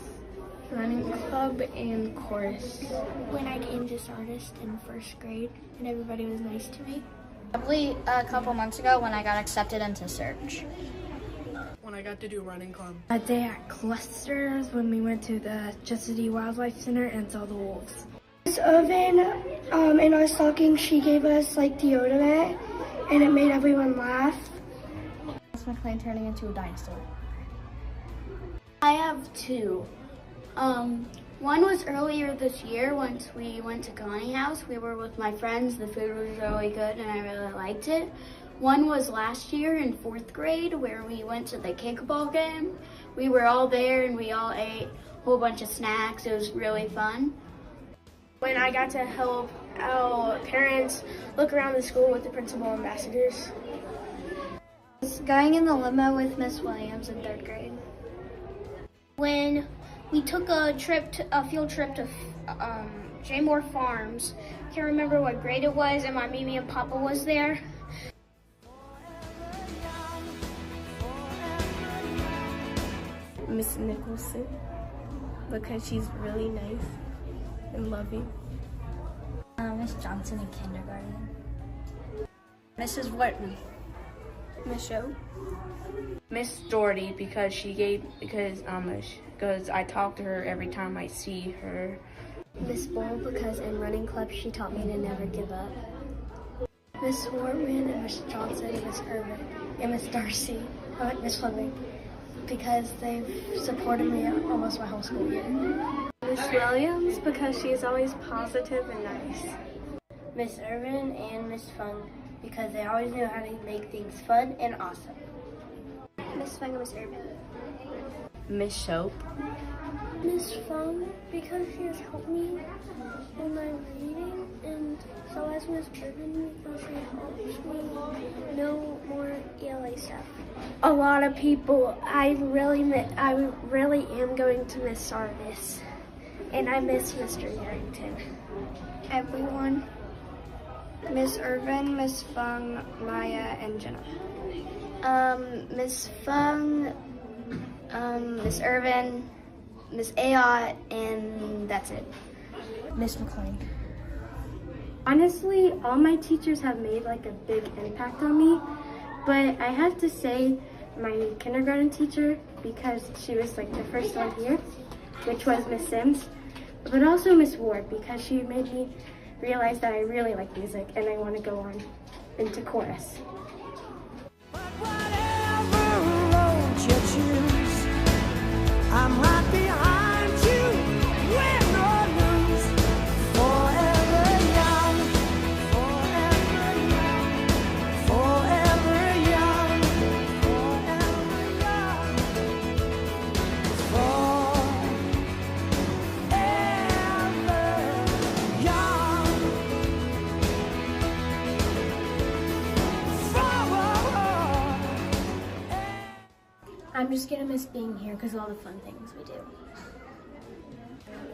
running club, and chorus. When I came to Sardis in 1st grade, and everybody was nice to me. Probably a couple months ago when I got accepted into Search. When I got to do running club. A day at Clusters when we went to the Chesapeake Wildlife Center and saw the wolves. Miss Irvin, in our stocking, she gave us like deodorant, and it made everyone laugh. Miss McLean turning into a dinosaur. I have 2. One was earlier this year once we went to Connie House. We were with my friends. The food was really good and I really liked it. One was last year in 4th grade where we went to the kickball game. We were all there and we all ate a whole bunch of snacks. It was really fun. When I got to help our parents look around the school with the principal ambassadors. Going in the limo with Miss Williams in 3rd grade. When we took a field trip to Jaymore Farms. Can't remember what grade it was, and my Mimi and Papa was there. Miss Nicholson, because she's really nice and loving. Miss Johnson in kindergarten. Mrs. Whitman. Miss Show. Miss Doherty, because because I talk to her every time I see her. Miss Bull, because in running club she taught me to never give up. Miss Wartman and Miss Johnson and Miss Irvin and Miss Darcy. I like Miss Fleming because they've supported me almost my whole school year. Miss Williams, because she's always positive and nice. Miss Irvin and Miss Fung, because they always know how to make things fun and awesome. Miss Fung and Miss Irvin. Miss Soap. Miss Fung, because she has helped me in my reading, and so has Miss Irvin, because she helps me know more ELA stuff. A lot of people. I really am going to miss Sardis, and I miss Mr. Yarrington. Everyone. Miss Irvin, Miss Fung, Maya, and Jenna. Miss Fung, Miss Irvin, Miss Ayotte, and that's it. Miss McLean. Honestly, all my teachers have made like a big impact on me, but I have to say my kindergarten teacher, because she was like the first one here, which was Miss Sims, but also Miss Ward, because she made me realize that I really like music and I want to go on into chorus. Whatever road you choose, I'm right behind you, win or lose. Forever young, forever young, forever young, forever young, forever young. I'm just gonna miss being here because of all the fun things we do.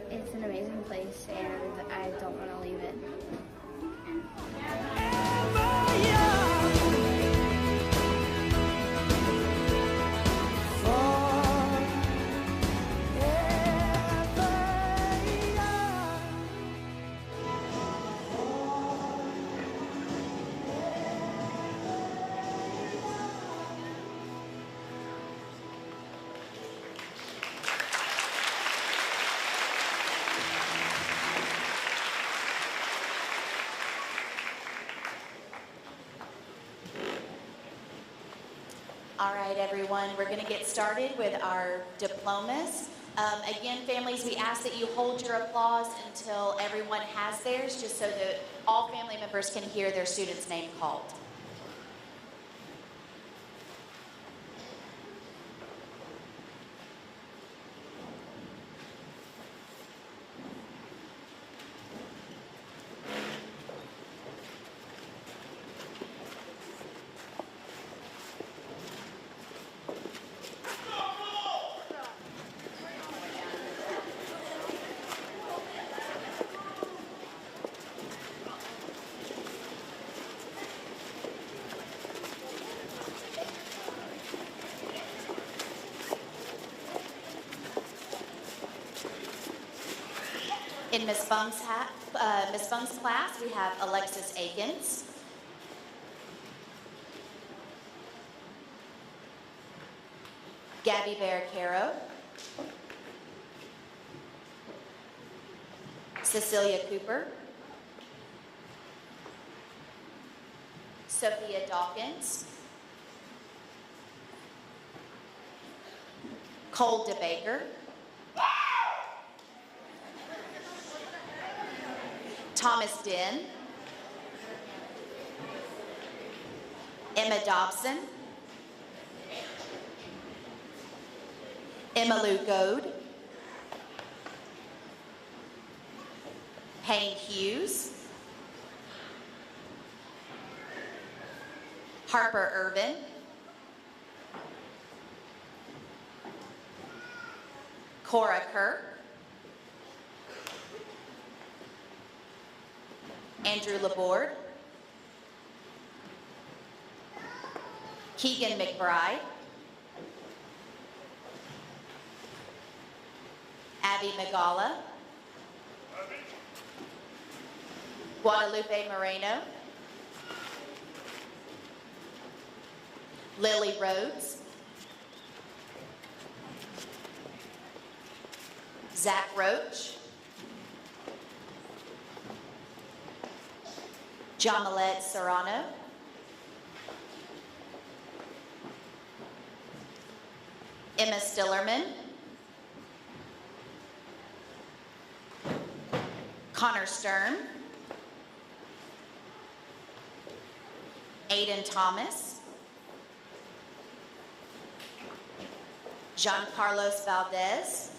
It's an amazing place and I don't want to leave it. All right, everyone, we're going to get started with our diplomas. Again, families, we ask that you hold your applause until everyone has theirs, just so that all family members can hear their student's name called. In Ms. Fung's class, we have Alexis Akins, Gabby Barricaro, Cecilia Cooper, Sophia Dawkins, Cole DeBaker, Thomas Din, Emma Dobson, Emma Lou Goad, Payne Hughes, Harper Irvin, Cora Kirk, Andrew Laborde, Keegan McBride, Abby Magala, Guadalupe Moreno, Lily Rhodes, Zach Roach, Jamalet Serrano, Emma Stillerman, Connor Stern, Aiden Thomas, Giancarlos Valdez,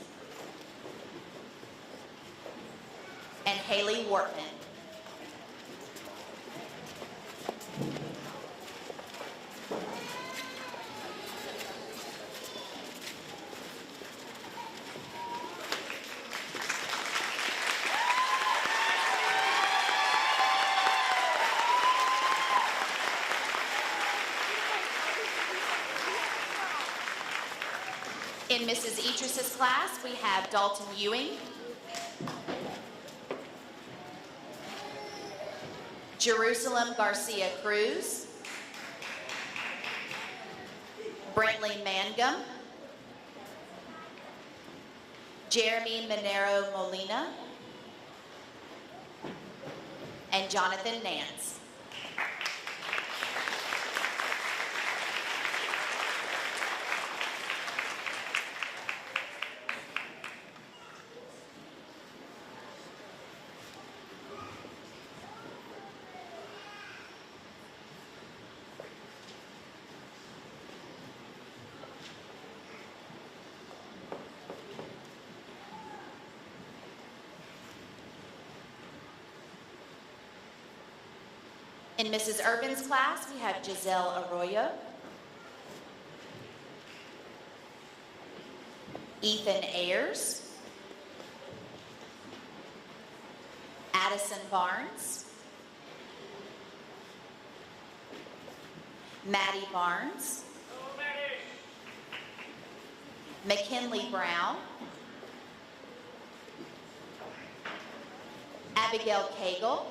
and Haley Wortman. In Mrs. Etris's class, we have Dalton Ewing, Jerusalem Garcia Cruz, Brantley Mangum, Jeremy Minero Molina, and Jonathan Nance. In Mrs. Urban's class, we have Giselle Arroyo, Ethan Ayers, Addison Barnes, Maddie Barnes, McKinley Brown, Abigail Cagle,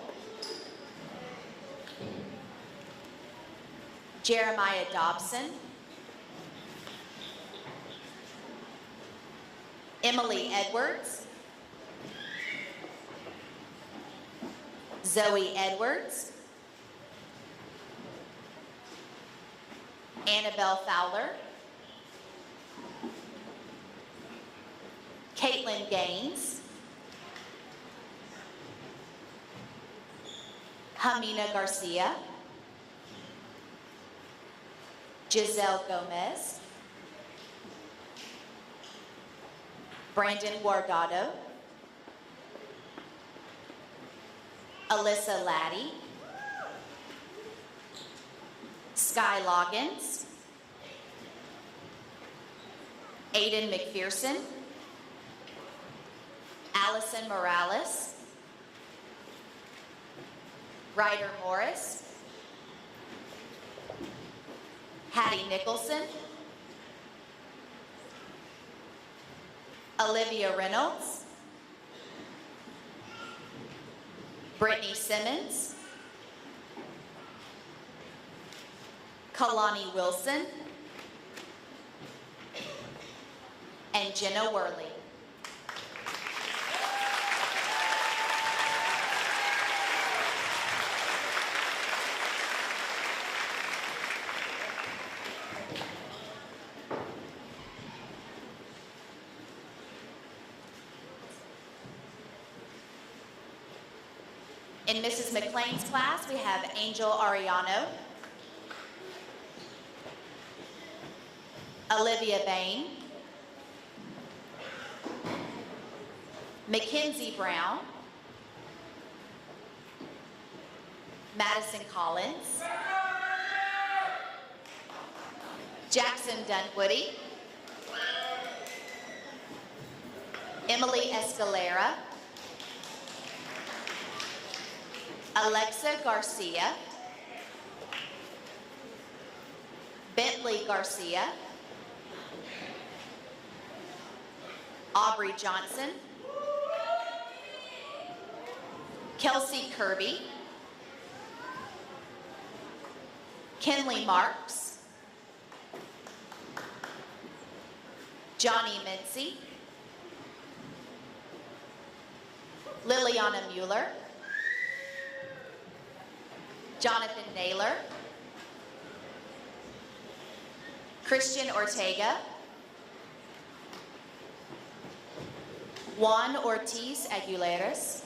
Jeremiah Dobson, Emily Edwards, Zoe Edwards, Annabelle Fowler, Caitlin Gaines, Hamina Garcia, Giselle Gomez, Brandon Guardado, Alyssa Laddie, Sky Loggins, Aiden McPherson, Allison Morales, Ryder Morris, Hattie Nicholson, Olivia Reynolds, Brittany Simmons, Kalani Wilson, and Jenna Worley. In Mrs. McLean's class, we have Angel Ariano, Olivia Bain, Mackenzie Brown, Madison Collins, Jackson Dunwoody, Emily Escalera, Alexa Garcia, Bentley Garcia, Aubrey Johnson, Kelsey Kirby, Kenley Marks, Johnny Mincy, Liliana Mueller, Jonathan Naylor, Christian Ortega, Juan Ortiz Aguileras,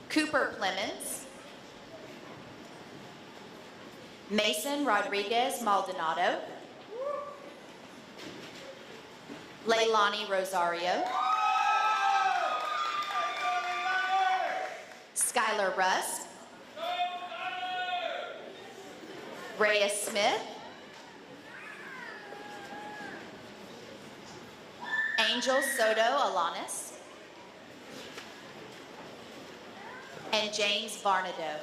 Cooper Clemens, Mason Rodriguez Maldonado, Leilani Rosario, Skylar Russ, Rhea Smith, Angel Soto Alanis, and James Varnado.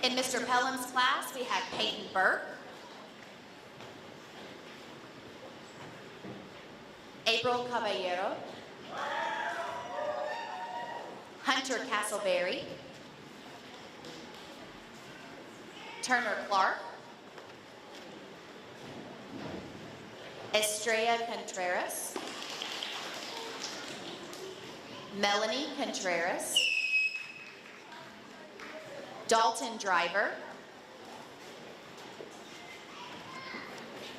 In Mr. Pelham's class, we have Peyton Burke, April Caballero, Hunter Castleberry, Turner Clark, Estrella Contreras, Melanie Contreras, Dalton Driver,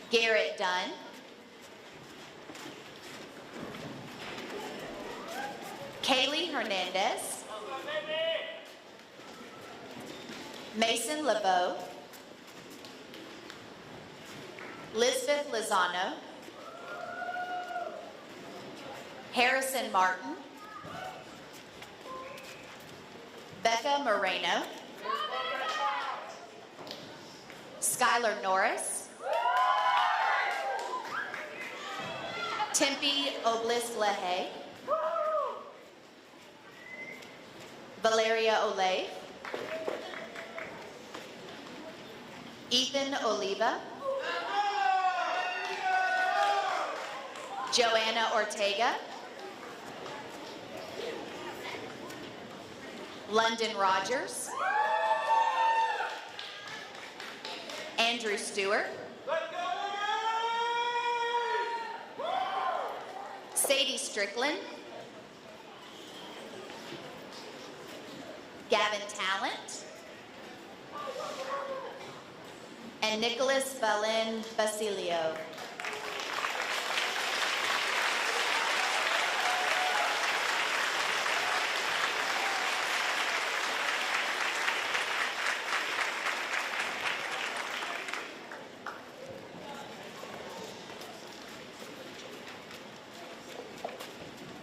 Garrett Dunn, Kaylee Hernandez, Mason LeBeau, Lisbeth Lozano, Harrison Martin, Becca Moreno, Skylar Norris, Tempe Oblis Lehe, Valeria Olay, Ethan Oliva, Joanna Ortega, London Rogers, Andrew Stewart, Sadie Strickland, Gavin Talent, and Nicholas Balin Basilio.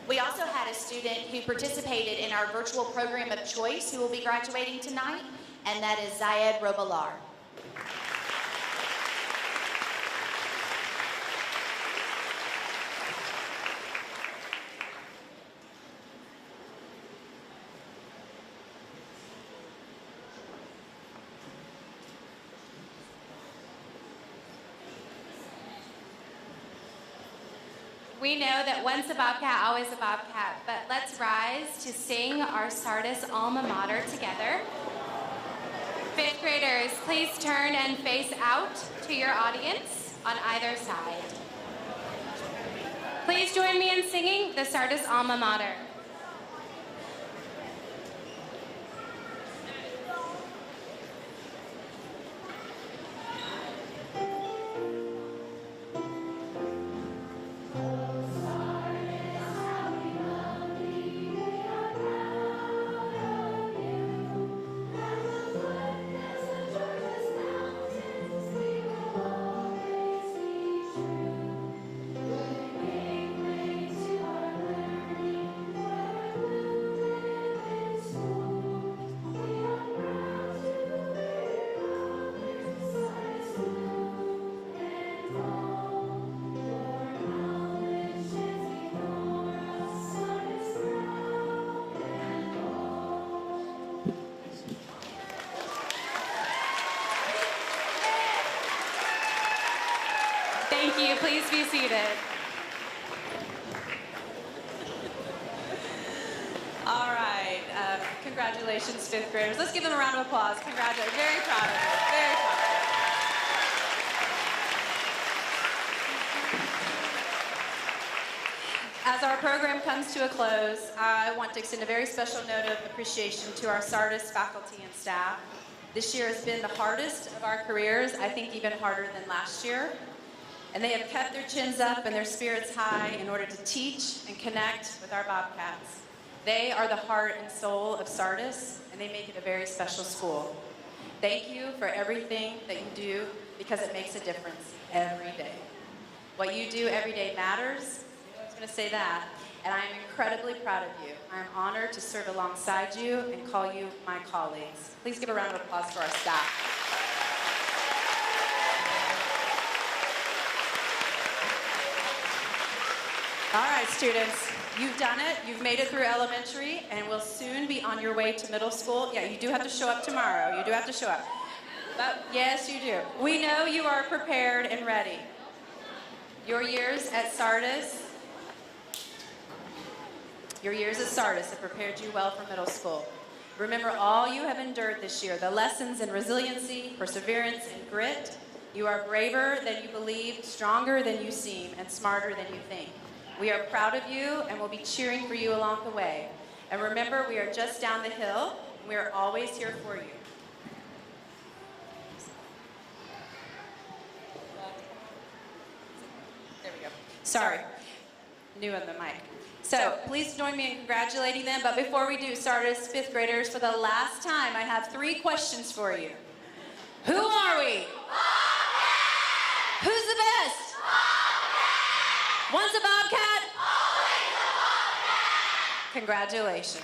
We also had a student who participated in our virtual program of choice who will be graduating tonight, and that is Zayed Robalar. We know that once a Bobcat, always a Bobcat, but let's rise to sing our Sardis alma mater together. Fifth graders, please turn and face out to your audience on either side. Please join me in singing the Sardis alma mater. Thank you. Please be seated. All right. Congratulations, fifth graders. Let's give them a round of applause. Congratulations. Very proud of you. Very proud of you. As our program comes to a close, I want to extend a very special note of appreciation to our Sardis faculty and staff. This year has been the hardest of our careers, I think even harder than last year. And they have kept their chins up and their spirits high in order to teach and connect with our Bobcats. They are the heart and soul of Sardis, and they make it a very special school. Thank you for everything that you do, because it makes a difference every day. What you do every day matters. I was going to say that. And I am incredibly proud of you. I am honored to serve alongside you and call you my colleagues. Please give a round of applause to our staff. All right, students, you've done it. You've made it through elementary, and will soon be on your way to middle school. Yeah, you do have to show up tomorrow. You do have to show up. But yes, you do. We know you are prepared and ready. Your years at Sardis have prepared you well for middle school. Remember all you have endured this year, the lessons in resiliency, perseverance, and grit. You are braver than you believe, stronger than you seem, and smarter than you think. We are proud of you and will be cheering for you along the way. And remember, we are just down the hill. We are always here for you. There we go. Sorry, new on the mic. So please join me in congratulating them. But before we do, Sardis fifth graders, for the last time, I have 3 questions for you. Who are we? Who's the best? Once a Bobcat? Always a Bobcat! Congratulations.